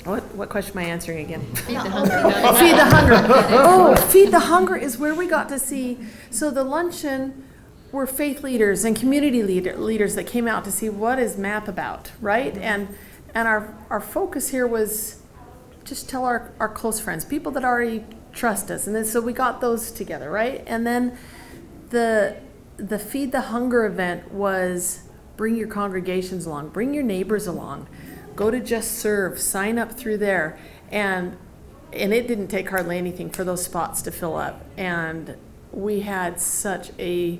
what question am I answering again? Feed the Hunger. Feed the Hunger. Oh, Feed the Hunger is where we got to see. So the luncheon were faith leaders and community leaders that came out to see what is MAP about, right? And our focus here was just tell our close friends, people that already trust us. And then so we got those together, right? And then the Feed the Hunger event was bring your congregations along, bring your neighbors along. Go to Just Serve, sign up through there. And it didn't take hardly anything for those spots to fill up. And we had such a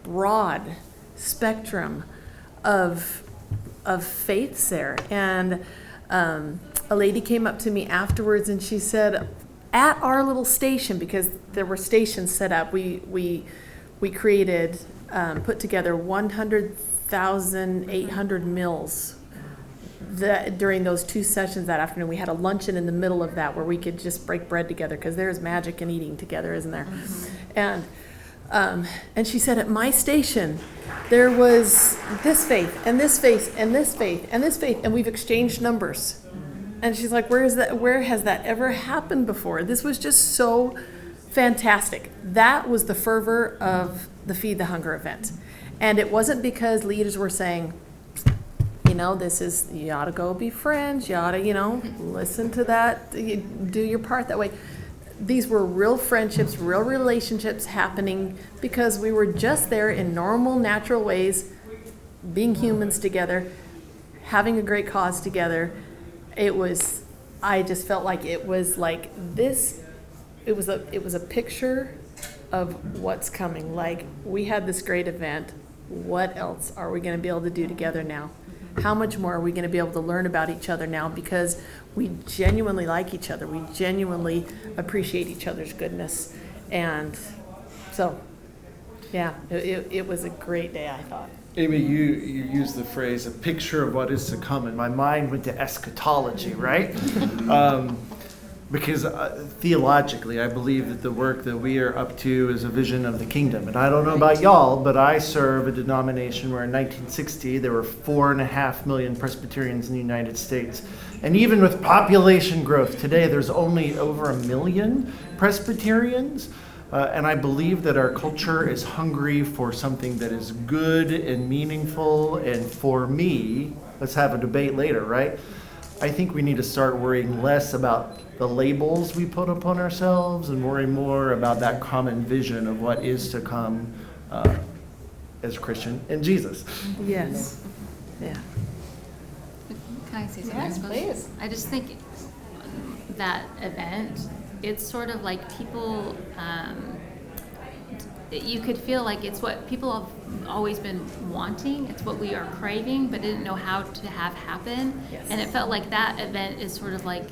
broad spectrum of faiths there. And a lady came up to me afterwards and she said, at our little station, because there were stations set up, we created, put together 100,800 meals during those 2 sessions that afternoon, we had a luncheon in the middle of that where we could just break bread together, because there's magic in eating together, isn't there? And she said, at my station, there was this faith and this faith and this faith and this faith, and we've exchanged numbers. And she's like, where has that ever happened before? This was just so fantastic. That was the fervor of the Feed the Hunger event. And it wasn't because leaders were saying, this is, you ought to go be friends, you ought to, listen to that, do your part that way. These were real friendships, real relationships happening because we were just there in normal, natural ways, being humans together, having a great cause together. I just felt like it was like this, it was a picture of what's coming. Like, we had this great event. What else are we going to be able to do together now? How much more are we going to be able to learn about each other now, because we genuinely like each other. We genuinely appreciate each other's goodness. And so, yeah, it was a great day, I thought. Amy, you used the phrase, a picture of what is to come, and my mind went to eschatology, right? Because theologically, I believe that the work that we are up to is a vision of the kingdom. And I don't know about y'all, but I serve a denomination where in 1960 there were 4.5 million Presbyterians in the United States. And even with population growth, today there's only over 1 million Presbyterians. And I believe that our culture is hungry for something that is good and meaningful. And for me, let's have a debate later, right? I think we need to start worrying less about the labels we put upon ourselves and worry more about that common vision of what is to come as Christian in Jesus. Yes. Yeah. Can I say something? Yes, please. I just think that event, it's sort of like people, you could feel like it's what people have always been wanting. It's what we are craving, but didn't know how to have happen. Yes. And it felt like that event is sort of like,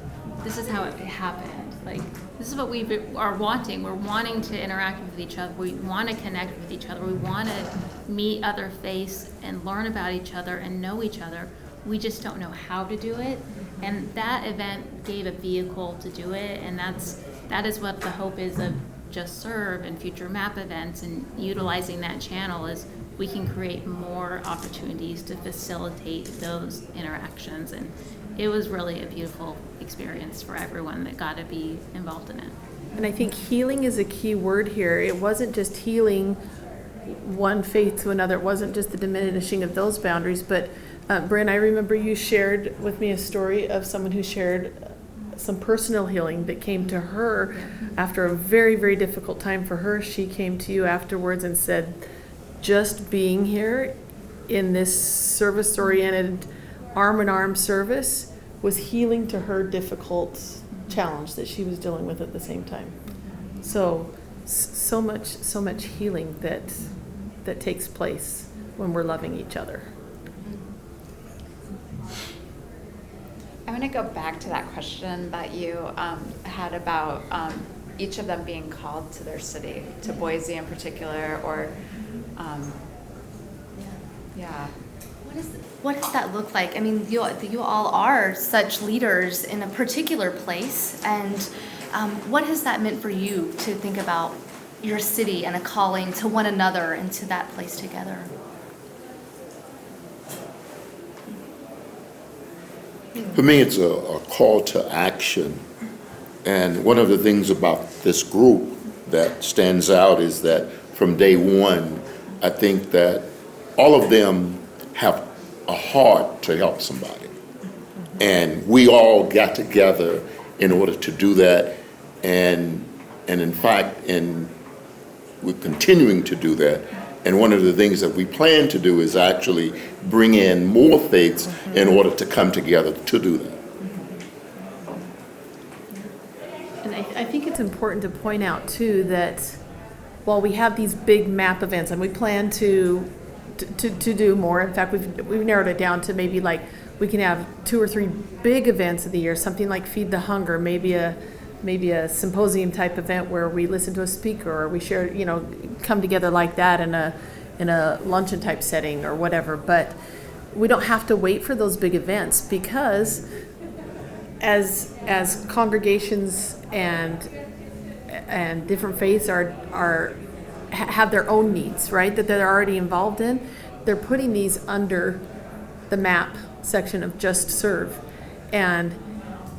this is how it happened. Like, this is what we are wanting. We're wanting to interact with each other. We want to connect with each other. We want to meet other faiths and learn about each other and know each other. We just don't know how to do it. And that event gave a vehicle to do it. And that is what the hope is of Just Serve and future MAP events, and utilizing that channel is we can create more opportunities to facilitate those interactions. And it was really a beautiful experience for everyone that got to be involved in it. And I think healing is a key word here. It wasn't just healing one faith to another. It wasn't just the diminishing of those boundaries. But Bryn, I remember you shared with me a story of someone who shared some personal healing that came to her after a very, very difficult time for her. She came to you afterwards and said, just being here in this service-oriented arm-in-arm service was healing to her difficult challenge that she was dealing with at the same time. So much healing that takes place when we're loving each other. I want to go back to that question that you had about each of them being called to their city, to Boise in particular, or yeah. What does that look like? I mean, you all are such leaders in a particular place, and what has that meant for you to think about your city and a calling to one another and to that place together? For me, it's a call to action. And one of the things about this group that stands out is that from day one, I think that all of them have a heart to help somebody. And we all got together in order to do that. And in fact, we're continuing to do that. And one of the things that we plan to do is actually bring in more faiths in order to come together to do that. And I think it's important to point out, too, that while we have these big MAP events, and we plan to do more, in fact, we've narrowed it down to maybe like we can have 2 or 3 big events of the year, something like Feed the Hunger, maybe a symposium type event where we listen to a speaker, or we share, come together like that in a luncheon type setting or whatever. But we don't have to wait for those big events, because as congregations and different faiths have their own needs, right, that they're already involved in, they're putting these under the MAP section of Just Serve. And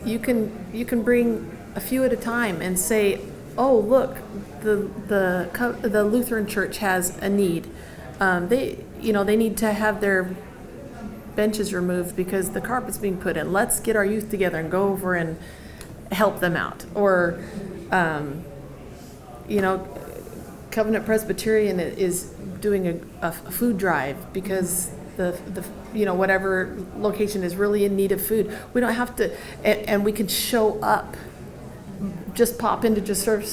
you can bring a few at a time and say, oh, look, the Lutheran Church has a need. They need to have their benches removed because the carpet's being put in. Let's get our youth together and go over and help them out. Or, Covenant Presbyterian is doing a food drive because the whatever location is really in need of food. We don't have to, and we can show up. Just pop into Just Serve,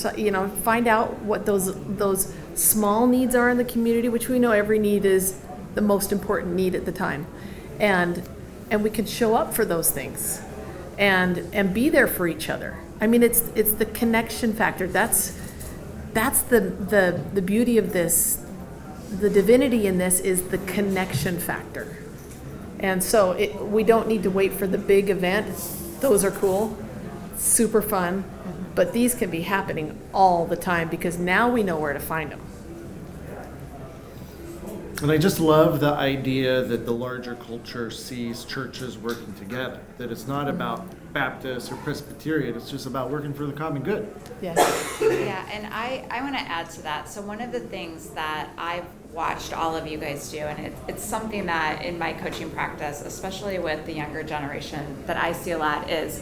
find out what those small needs are in the community, which we know every need is the most important need at the time, and we can show up for those things, and be there for each other. I mean, it's the connection factor. That's the beauty of this. The divinity in this is the connection factor, and so we don't need to wait for the big event. Those are cool, super fun. But these can be happening all the time because now we know where to find them. And I just love the idea that the larger culture sees churches working together, that it's not about Baptist or Presbyterian, it's just about working for the common good. Yeah. Yeah, and I want to add to that. So one of the things that I've watched all of you guys do, and it's something that in my coaching practice, especially with the younger generation, that I see a lot is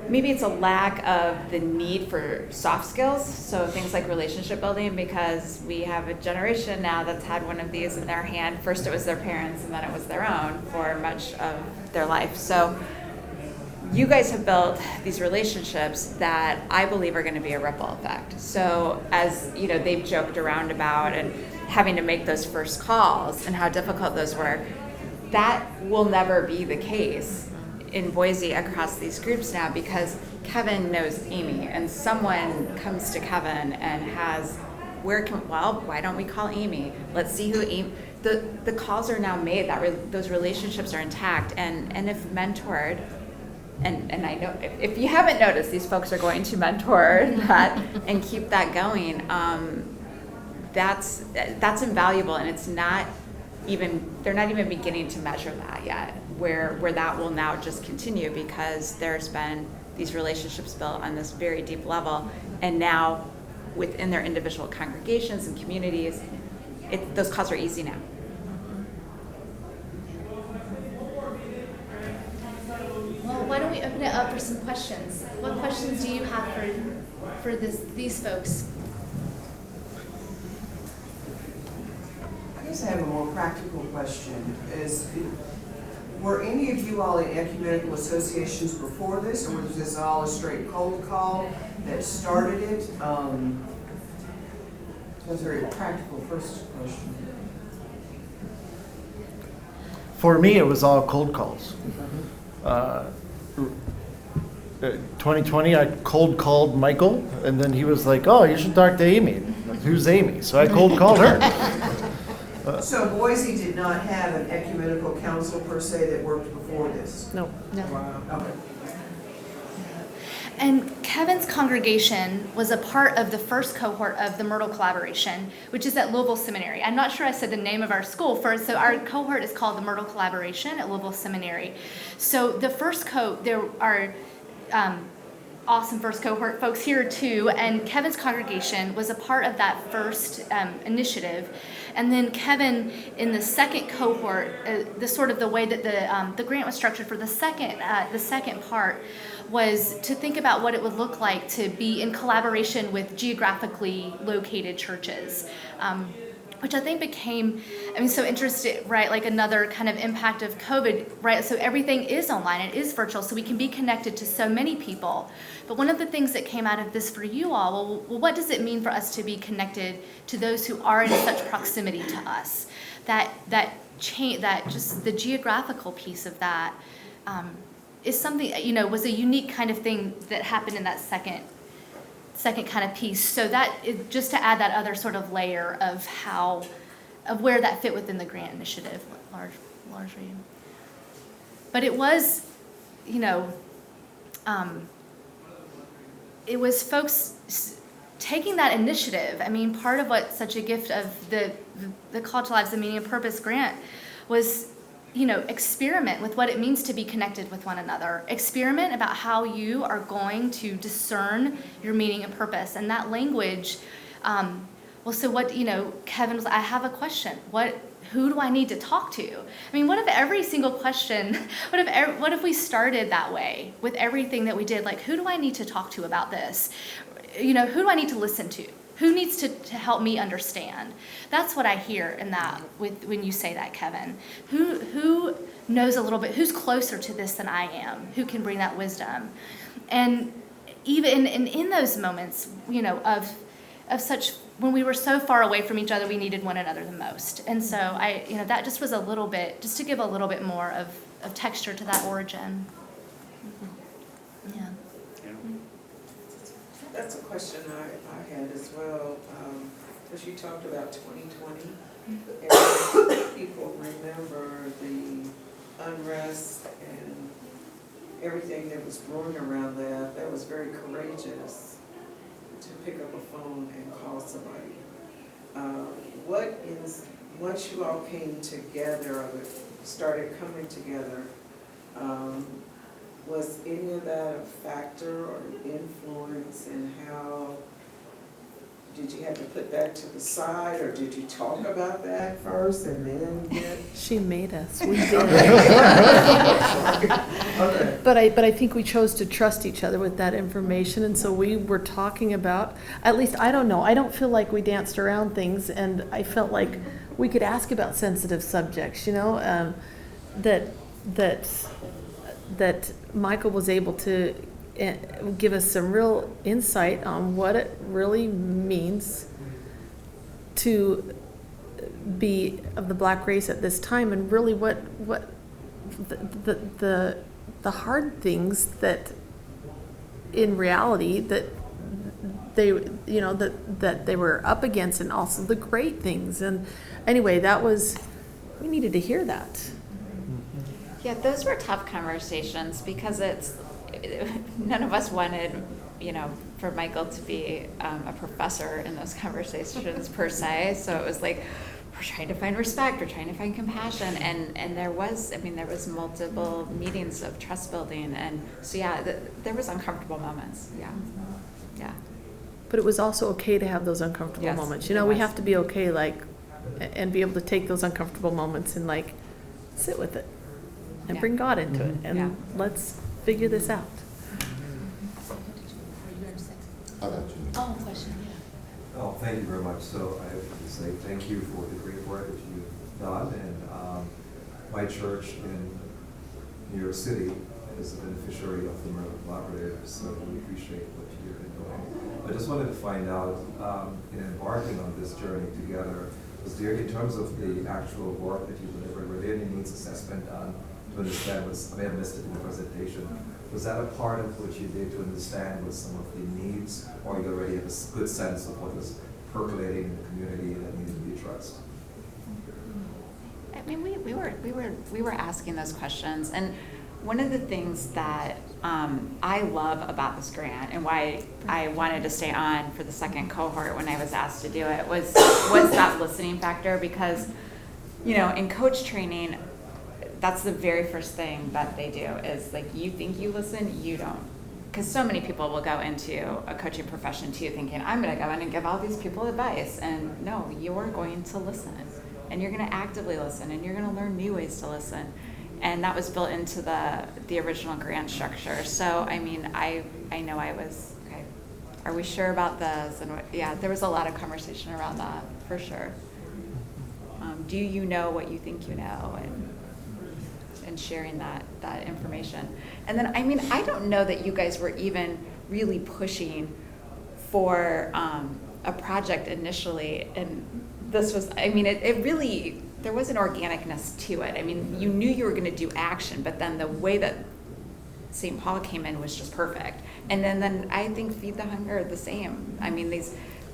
maybe it's a lack of the need for soft skills, so things like relationship building, because we have a generation now that's had one of these in their hand. First it was their parents, and then it was their own for much of their life. So you guys have built these relationships that I believe are going to be a ripple effect. So as they've joked around about and having to make those first calls and how difficult those were, that will never be the case in Boise across these groups now, because Kevin knows Amy, and someone comes to Kevin and has, why don't we call Amy? Let's see who Amy, the calls are now made, those relationships are intact, and if mentored, and I know if you haven't noticed, these folks are going to mentor that and keep that going. That's invaluable, and it's not even, they're not even beginning to measure that yet, where that will now just continue because there's been these relationships built on this very deep level, and now within their individual congregations and communities, those calls are easy now. Well, why don't we open it up for some questions? What questions do you have for these folks? I guess I have a more practical question. Were any of you all in ecumenical associations before this, or was this all a straight cold call that started it? That's a very practical first question. For me, it was all cold calls. 2020, I cold called Michael, and then he was like, "Oh, you should talk to Amy." Like, who's Amy? So I cold called her. So Boise did not have an ecumenical council per se that worked before this? No. Wow. Okay. And Kevin's congregation was a part of the first cohort of the Myrtle collaboration, which is at Louisville Seminary. I'm not sure I said the name of our school first, so our cohort is called the Myrtle Collaboration at Louisville Seminary. So the first there are awesome first cohort folks here too, and Kevin's congregation was a part of that first initiative. And then Kevin, in the second cohort, the way that the grant was structured for the second part was to think about what it would look like to be in collaboration with geographically located churches. Which I think became, so interesting, right? Like another kind of impact of COVID, right? So everything is online, it is virtual, so we can be connected to so many people. But one of the things that came out of this for you all, well, what does it mean for us to be connected to those who are in such proximity to us? That just the geographical piece of that is something, was a unique kind of thing that happened in that second kind of piece. So that is just to add that other sort of layer of where that fit within the grant initiative. largely. But it was, it was folks taking that initiative. I mean, part of what such a gift of the Call to Lives, the Meaning and Purpose grant was, experiment with what it means to be connected with one another. Experiment about how you are going to discern your meaning and purpose. And that language, so what, Kevin was, I have a question. Who do I need to talk to? I mean, what if every single question, what if we started that way with everything that we did? Like, who do I need to talk to about this? Who do I need to listen to? Who needs to help me understand? That's what I hear in that when you say that, Kevin. Who knows a little bit, who's closer to this than I am, who can bring that wisdom? And even in those moments, of such, when we were so far away from each other, we needed one another the most. And so that just was a little bit, just to give a little bit more of texture to that origin. Yeah. That's a question I had as well, because you talked about 2020, and people remember the unrest and everything that was brewing around that. That was very courageous to pick up a phone and call somebody. Once you all came together, or started coming together, was any of that a factor or influence in how, did you have to put that to the side, or did you talk about that first and then get? She made us, we did. Okay. But I think we chose to trust each other with that information, and so we were talking about, at least I don't know, I don't feel like we danced around things, and I felt like we could ask about sensitive subjects, that Michael was able to give us some real insight on what it really means to be of the Black race at this time, and really what the hard things that in reality that they that they were up against, and also the great things. And anyway, we needed to hear that. Yeah, those were tough conversations because none of us wanted, for Michael to be a professor in those conversations per se. So it was like, we're trying to find respect, we're trying to find compassion, and there was multiple meetings of trust building, and so there was uncomfortable moments. Yeah. But it was also okay to have those uncomfortable moments. We have to be okay, and be able to take those uncomfortable moments and sit with it. And bring God into it, and let's figure this out. Oh, question, Oh, thank you very much. So I have to say thank you for the great work that you've done, and my church in New York City is a beneficiary of the Myrtle Collaborative, so we appreciate what you've been doing. I just wanted to find out, in embarking on this journey together, was there, in terms of the actual work that you delivered, were there any needs assessment done to understand I may have missed it in the presentation. Was that a part of what you did to understand what some of the needs, or you already have a good sense of what was percolating in the community that needed to be addressed? I mean, we were asking those questions, and one of the things that I love about this grant, and why I wanted to stay on for the second cohort when I was asked to do it, was that listening factor. Because in coach training, that's the very first thing that they do is you think you listen, you don't. Because so many people will go into a coaching profession too thinking, I'm going to go in and give all these people advice. And no, you're going to listen. And you're going to actively listen. And you're going to learn new ways to listen. And that was built into the original grant structure. So, I mean, I know I was, okay, are we sure about this? And there was a lot of conversation around that, for sure. Do you know what you think you know? And sharing that information. And then, I mean, I don't know that you guys were even really pushing for a project initially. And this was, I mean, it really, there was an organicness to it. I mean, you knew you were going to do action, but then the way that St. Paul came in was just perfect. And then I think Feed the Hunger the same. I mean,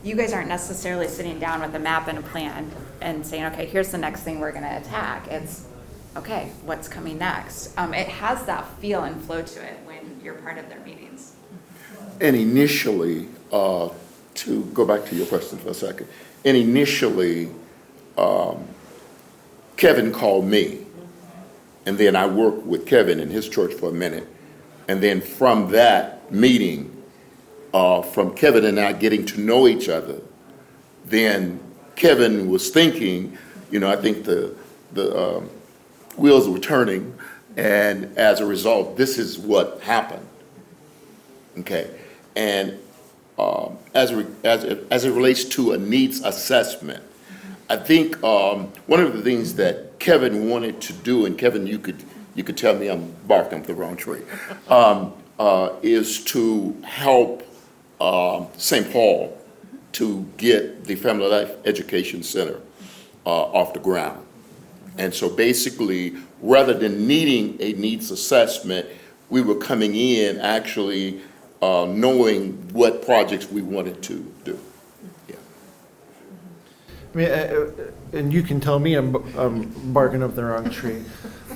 you guys aren't necessarily sitting down with a map and a plan and saying, okay, here's the next thing we're going to attack. It's okay, what's coming next? It has that feel and flow to it when you're part of their meetings. And initially, to go back to your question for a second, and initially, Kevin called me, and then I worked with Kevin in his church for a minute, and then from that meeting, from Kevin and I getting to know each other, then Kevin was thinking, I think the wheels were turning, and as a result, this is what happened. Okay, and as it relates to a needs assessment, I think one of the things that Kevin wanted to do, and Kevin, you could tell me I'm barking up the wrong tree, is to help St. Paul to get the Family Life Education Center off the ground. And so basically, rather than needing a needs assessment, we were coming in actually knowing what projects we wanted to do. Yeah. I mean, and you can tell me I'm barking up the wrong tree.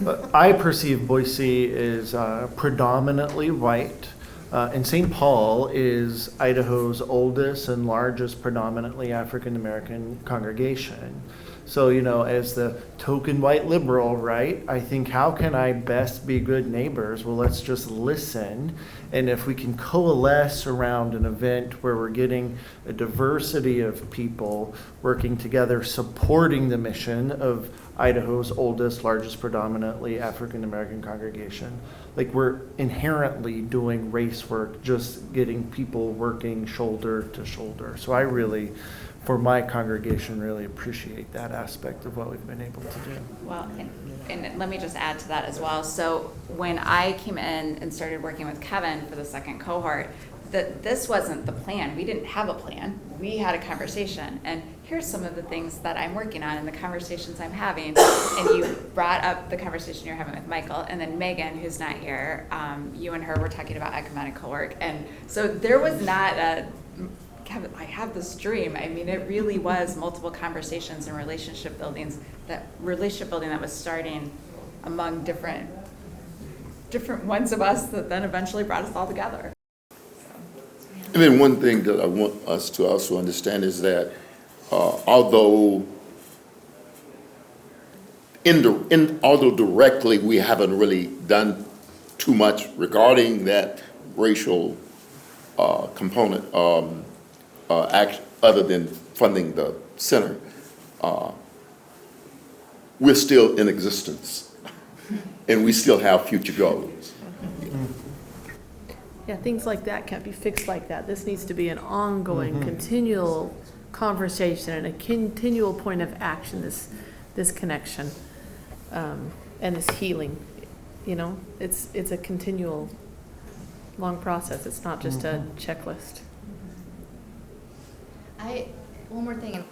But I perceive Boise as predominantly white. And St. Paul is Idaho's oldest and largest predominantly African-American congregation. So, as the token white liberal, right, I think, how can I best be good neighbors? Well, let's just listen. And if we can coalesce around an event where we're getting a diversity of people working together, supporting the mission of Idaho's oldest, largest, predominantly African-American congregation, like we're inherently doing race work, just getting people working shoulder to shoulder. So I really, for my congregation, really appreciate that aspect of what we've been able to do. Well, and let me just add to that as well. So when I came in and started working with Kevin for the second cohort, this wasn't the plan. We didn't have a plan. We had a conversation, and here's some of the things that I'm working on and the conversations I'm having. And you brought up the conversation you're having with Michael, and then Megan, who's not here, you and her were talking about ecumenical work. And so there was not Kevin, I have this dream. I mean, it really was multiple conversations and relationship building that was starting among different ones of us that then eventually brought us all together. And then one thing that I want us to also understand is that although directly we haven't really done too much regarding that racial component, other than funding the center, we're still in existence, and we still have future goals. Yeah, things like that can't be fixed like that. This needs to be an ongoing, continual conversation and a continual point of action, this connection, and this healing. It's a continual, long process. It's not just a checklist. One more thing, and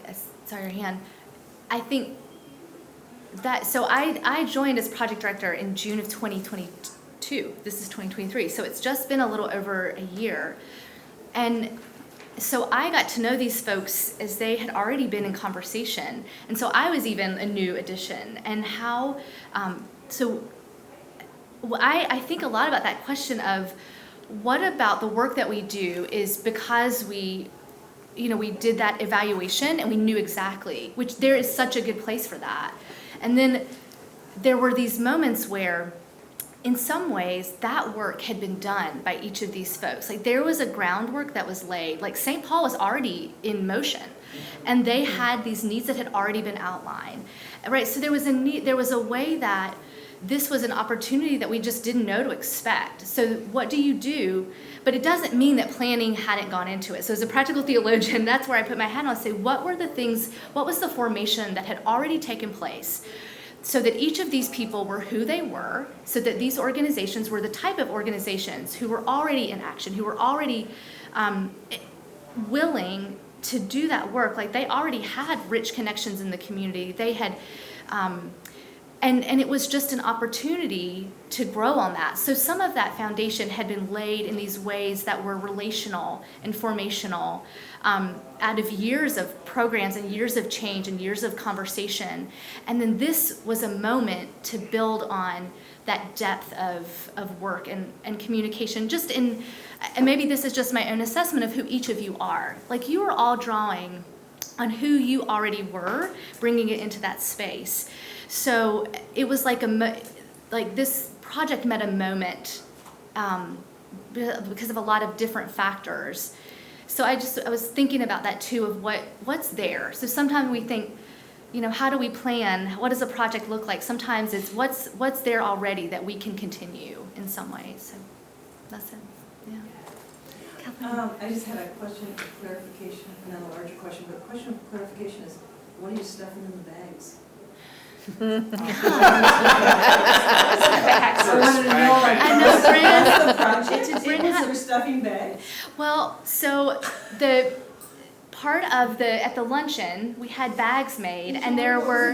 sorry, your hand. I think that, so I joined as project director in June of 2022. This is 2023, so it's just been a little over a year. And so I got to know these folks as they had already been in conversation. And so I was even a new addition. And how, I think a lot about that question of what about the work that we do is because we did that evaluation and we knew exactly, which there is such a good place for that. And then there were these moments where in some ways that work had been done by each of these folks. Like there was a groundwork that was laid, like St. Paul was already in motion and they had these needs that had already been outlined, right? So there was a need, there was a way that this was an opportunity that we just didn't know to expect. So what do you do? But it doesn't mean that planning hadn't gone into it. So as a practical theologian, that's where I put my hat on and say, what were the things, what was the formation that had already taken place so that each of these people were who they were, so that these organizations were the type of organizations who were already in action, who were already willing to do that work. Like they already had rich connections in the community. They had, And it was just an opportunity to grow on that. So some of that foundation had been laid in these ways that were relational and formational, out of years of programs and years of change and years of conversation. And then this was a moment to build on that depth of work and communication, just in, and maybe this is just my own assessment of who each of you are. Like, you are all drawing on who you already were, bringing it into that space. So it was like this project met a moment because of a lot of different factors. So I was thinking about that too, of what's there. So sometimes we think, how do we plan? What does a project look like? Sometimes it's what's there already that we can continue in some ways. So that's it. Yeah. Kathryn? I just had a question of clarification, and then a larger question. But the question of clarification is, what are you stuffing in the bags? I wanted to know, I know, Bryn, was there stuffing bags? Well, so the part of at the luncheon, we had bags made, and there were,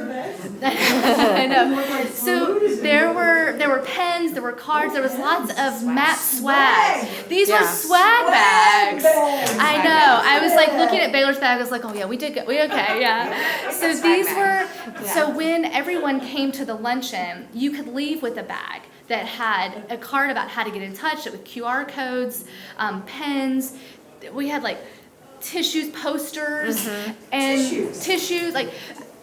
I know, so there were pens, there were cards, there was lots of map swag. These were swag bags. I know. I was like looking at Baylor's bag, I was like, oh yeah, we did good. Okay, yeah. So these were, so when everyone came to the luncheon, you could leave with a bag that had a card about how to get in touch with QR codes, pens. We had like tissues, posters, and tissues, like,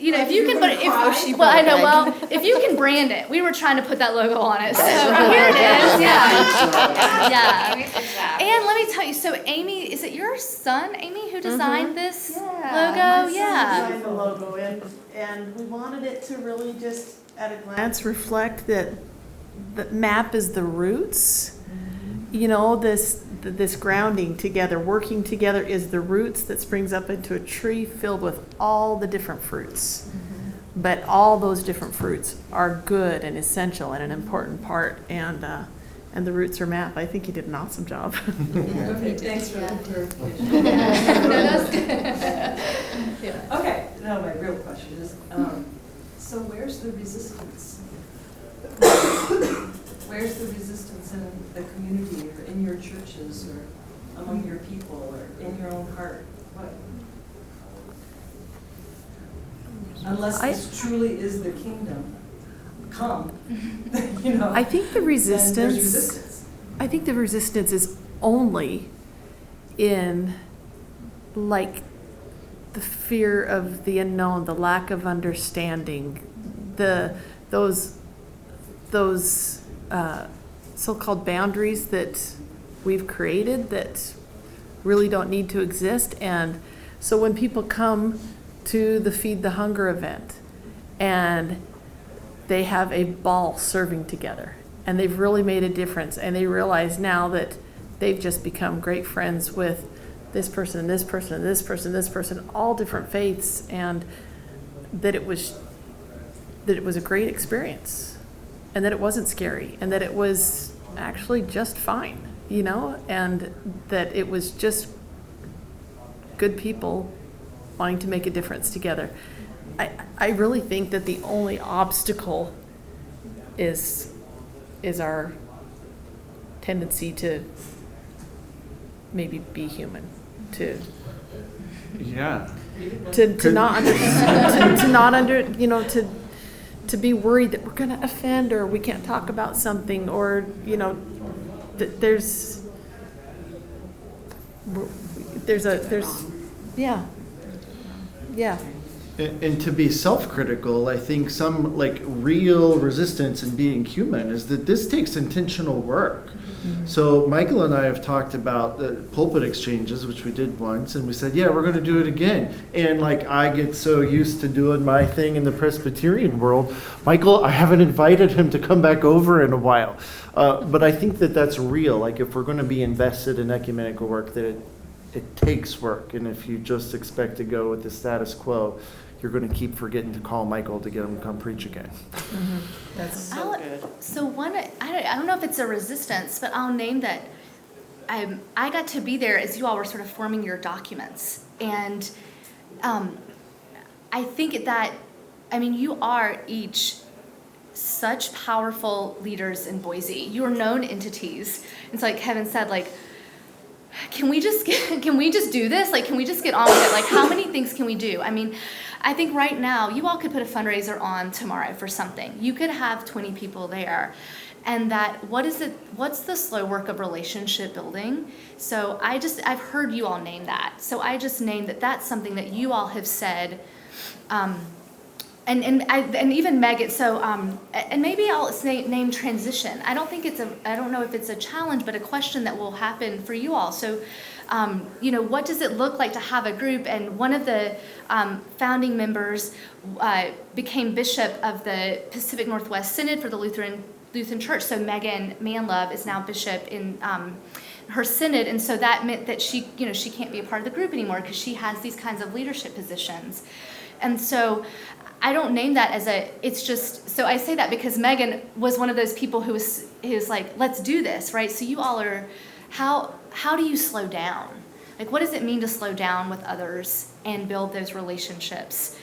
if you can put it, if you can brand it. We were trying to put that logo on it, so here it is, yeah. And let me tell you, so Amy, is it your son, Amy, who designed this logo? My son designed the logo, and we wanted it to really just, at a glance, reflect that the map is the roots. This grounding together, working together is the roots that springs up into a tree filled with all the different fruits. But all those different fruits are good and essential and an important part, and the roots are map. I think you did an awesome job. Okay, thanks for the clarification. Okay, now my real question is, so where's the resistance? Where's the resistance in the community or in your churches or among your people or in your own heart? What? Unless this truly is the kingdom come, I think the resistance, then there's resistance. I think the resistance is only in like the fear of the unknown, the lack of understanding, those so-called boundaries that we've created that really don't need to exist. And so when people come to the Feed the Hunger event and they have a ball serving together and they've really made a difference, and they realize now that they've just become great friends with this person and this person and this person and this person, all different faiths, and that it was a great experience. And that it wasn't scary, and that it was actually just fine, and that it was just good people wanting to make a difference together. I really think that the only obstacle is our tendency to maybe be human, to be worried that we're going to offend, or we can't talk about something, or there's And to be self-critical, I think some real resistance in being human is that this takes intentional work. So Michael and I have talked about the pulpit exchanges, which we did once, and we said, yeah, we're going to do it again. And I get so used to doing my thing in the Presbyterian world. Michael, I haven't invited him to come back over in a while. But I think that that's real. If we're going to be invested in ecumenical work, that it takes work. And if you just expect to go with the status quo, you're going to keep forgetting to call Michael to get him to come preach again. That's so good. So I don't know if it's a resistance, but I'll name that I got to be there as you all were sort of forming your documents. And I think that, you are each such powerful leaders in Boise. You are known entities. And so like Kevin said, like, can we just do this? Like, can we just get on with it? Like, how many things can we do? I mean, I think right now, you all could put a fundraiser on tomorrow for something. You could have 20 people there. And what's the slow work of relationship building? So I've heard you all name that. So I just named that that's something that you all have said, and even Megan. So and maybe I'll name transition. I don't know if it's a challenge, but a question that will happen for you all. So, what does it look like to have a group? And one of the founding members became bishop of the Pacific Northwest Synod for the Lutheran Church. So Megan Manlove is now bishop in her synod, and so that meant that she can't be a part of the group anymore because she has these kinds of leadership positions. And so I don't name that it's just, so I say that because Megan was one of those people who was like, let's do this, right? So you all are, how do you slow down? Like, what does it mean to slow down with others and build those relationships?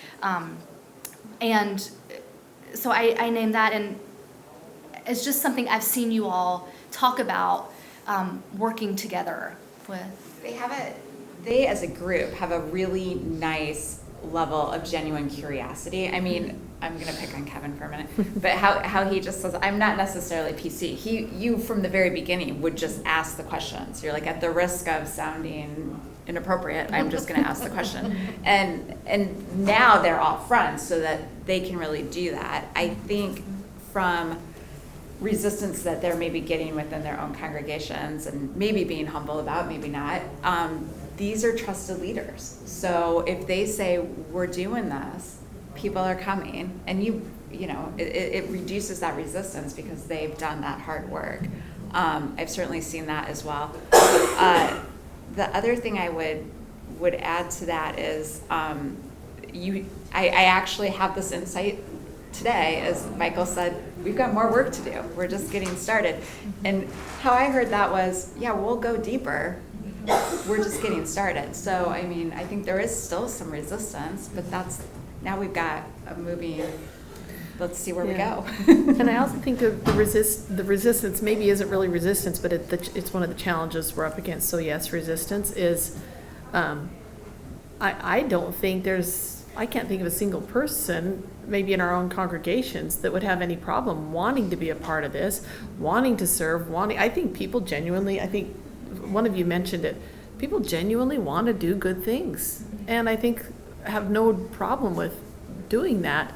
And so I named that, and it's just something I've seen you all talk about working together with. They as a group have a really nice level of genuine curiosity. I mean, I'm gonna pick on Kevin for a minute, but how he just says, I'm not necessarily PC. You from the very beginning would just ask the questions. You're like, at the risk of sounding inappropriate, I'm just gonna ask the question. And now they're all friends so that they can really do that. I think from resistance that they're maybe getting within their own congregations and maybe being humble about, maybe not, these are trusted leaders. So if they say, we're doing this, people are coming, and it reduces that resistance because they've done that hard work. I've certainly seen that as well. The other thing I would add to that is I actually have this insight today, as Michael said, we've got more work to do. We're just getting started. And how I heard that was, yeah, we'll go deeper. We're just getting started. So, I mean, I think there is still some resistance, but now we've got a moving, let's see where we go. And I also think the resistance maybe isn't really resistance, but it's one of the challenges we're up against. So yes, resistance is, I don't think I can't think of a single person, maybe in our own congregations, that would have any problem wanting to be a part of this, wanting to serve, I think people genuinely, I think one of you mentioned it, people genuinely want to do good things. And I think have no problem with doing that,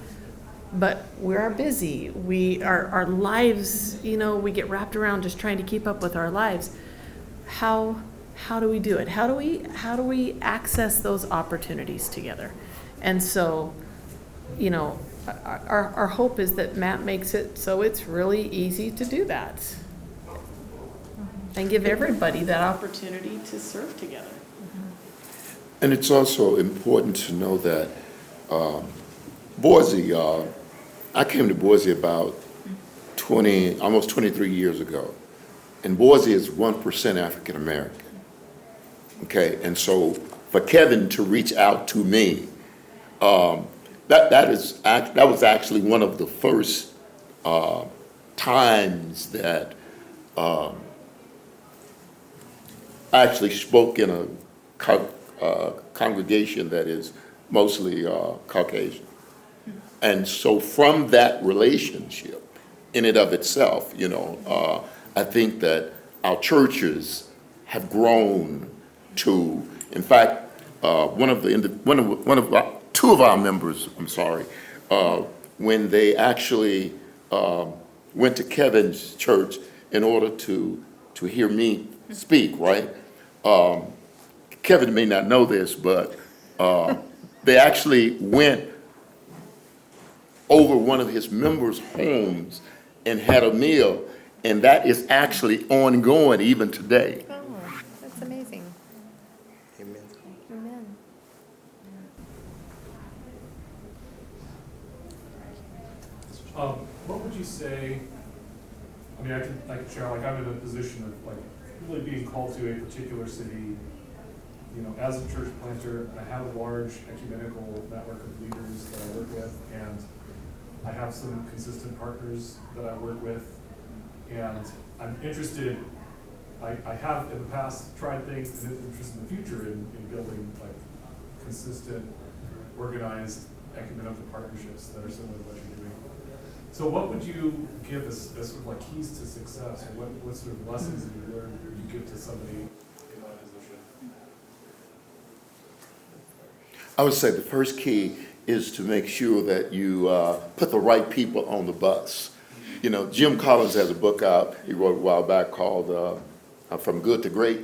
but we are busy. Our lives, we get wrapped around just trying to keep up with our lives. How do we do it? How do we access those opportunities together? And so, our hope is that Matt makes it so it's really easy to do that and give everybody that opportunity to serve together. And it's also important to know that Boise, I came to Boise about almost 23 years ago. And Boise is 1% African American. Okay, and so for Kevin to reach out to me, that was actually one of the first times that I actually spoke in a congregation that is mostly Caucasian. And so from that relationship, in and of itself, I think that our churches have grown to, in fact, two of our members, when they actually went to Kevin's church in order to hear me speak, right? Kevin may not know this, but they actually went over one of his members' homes and had a meal, and that is actually ongoing even today. Oh, that's amazing. Amen. Amen. What would you say, I mean, I can share, like, I'm in a position of, like, really being called to a particular city, as a church planter. I have a large ecumenical network of leaders that I work with, and I have some consistent partners that I work with, and I'm interested, I have in the past tried things and is interested in the future in building like consistent, organized ecumenical partnerships that are similar to what you're doing. So what would you give as sort of like keys to success, or what sort of lessons have you learned or you give to somebody in that position? I would say the first key is to make sure that you put the right people on the bus. You know, Jim Collins has a book out he wrote a while back called From Good to Great.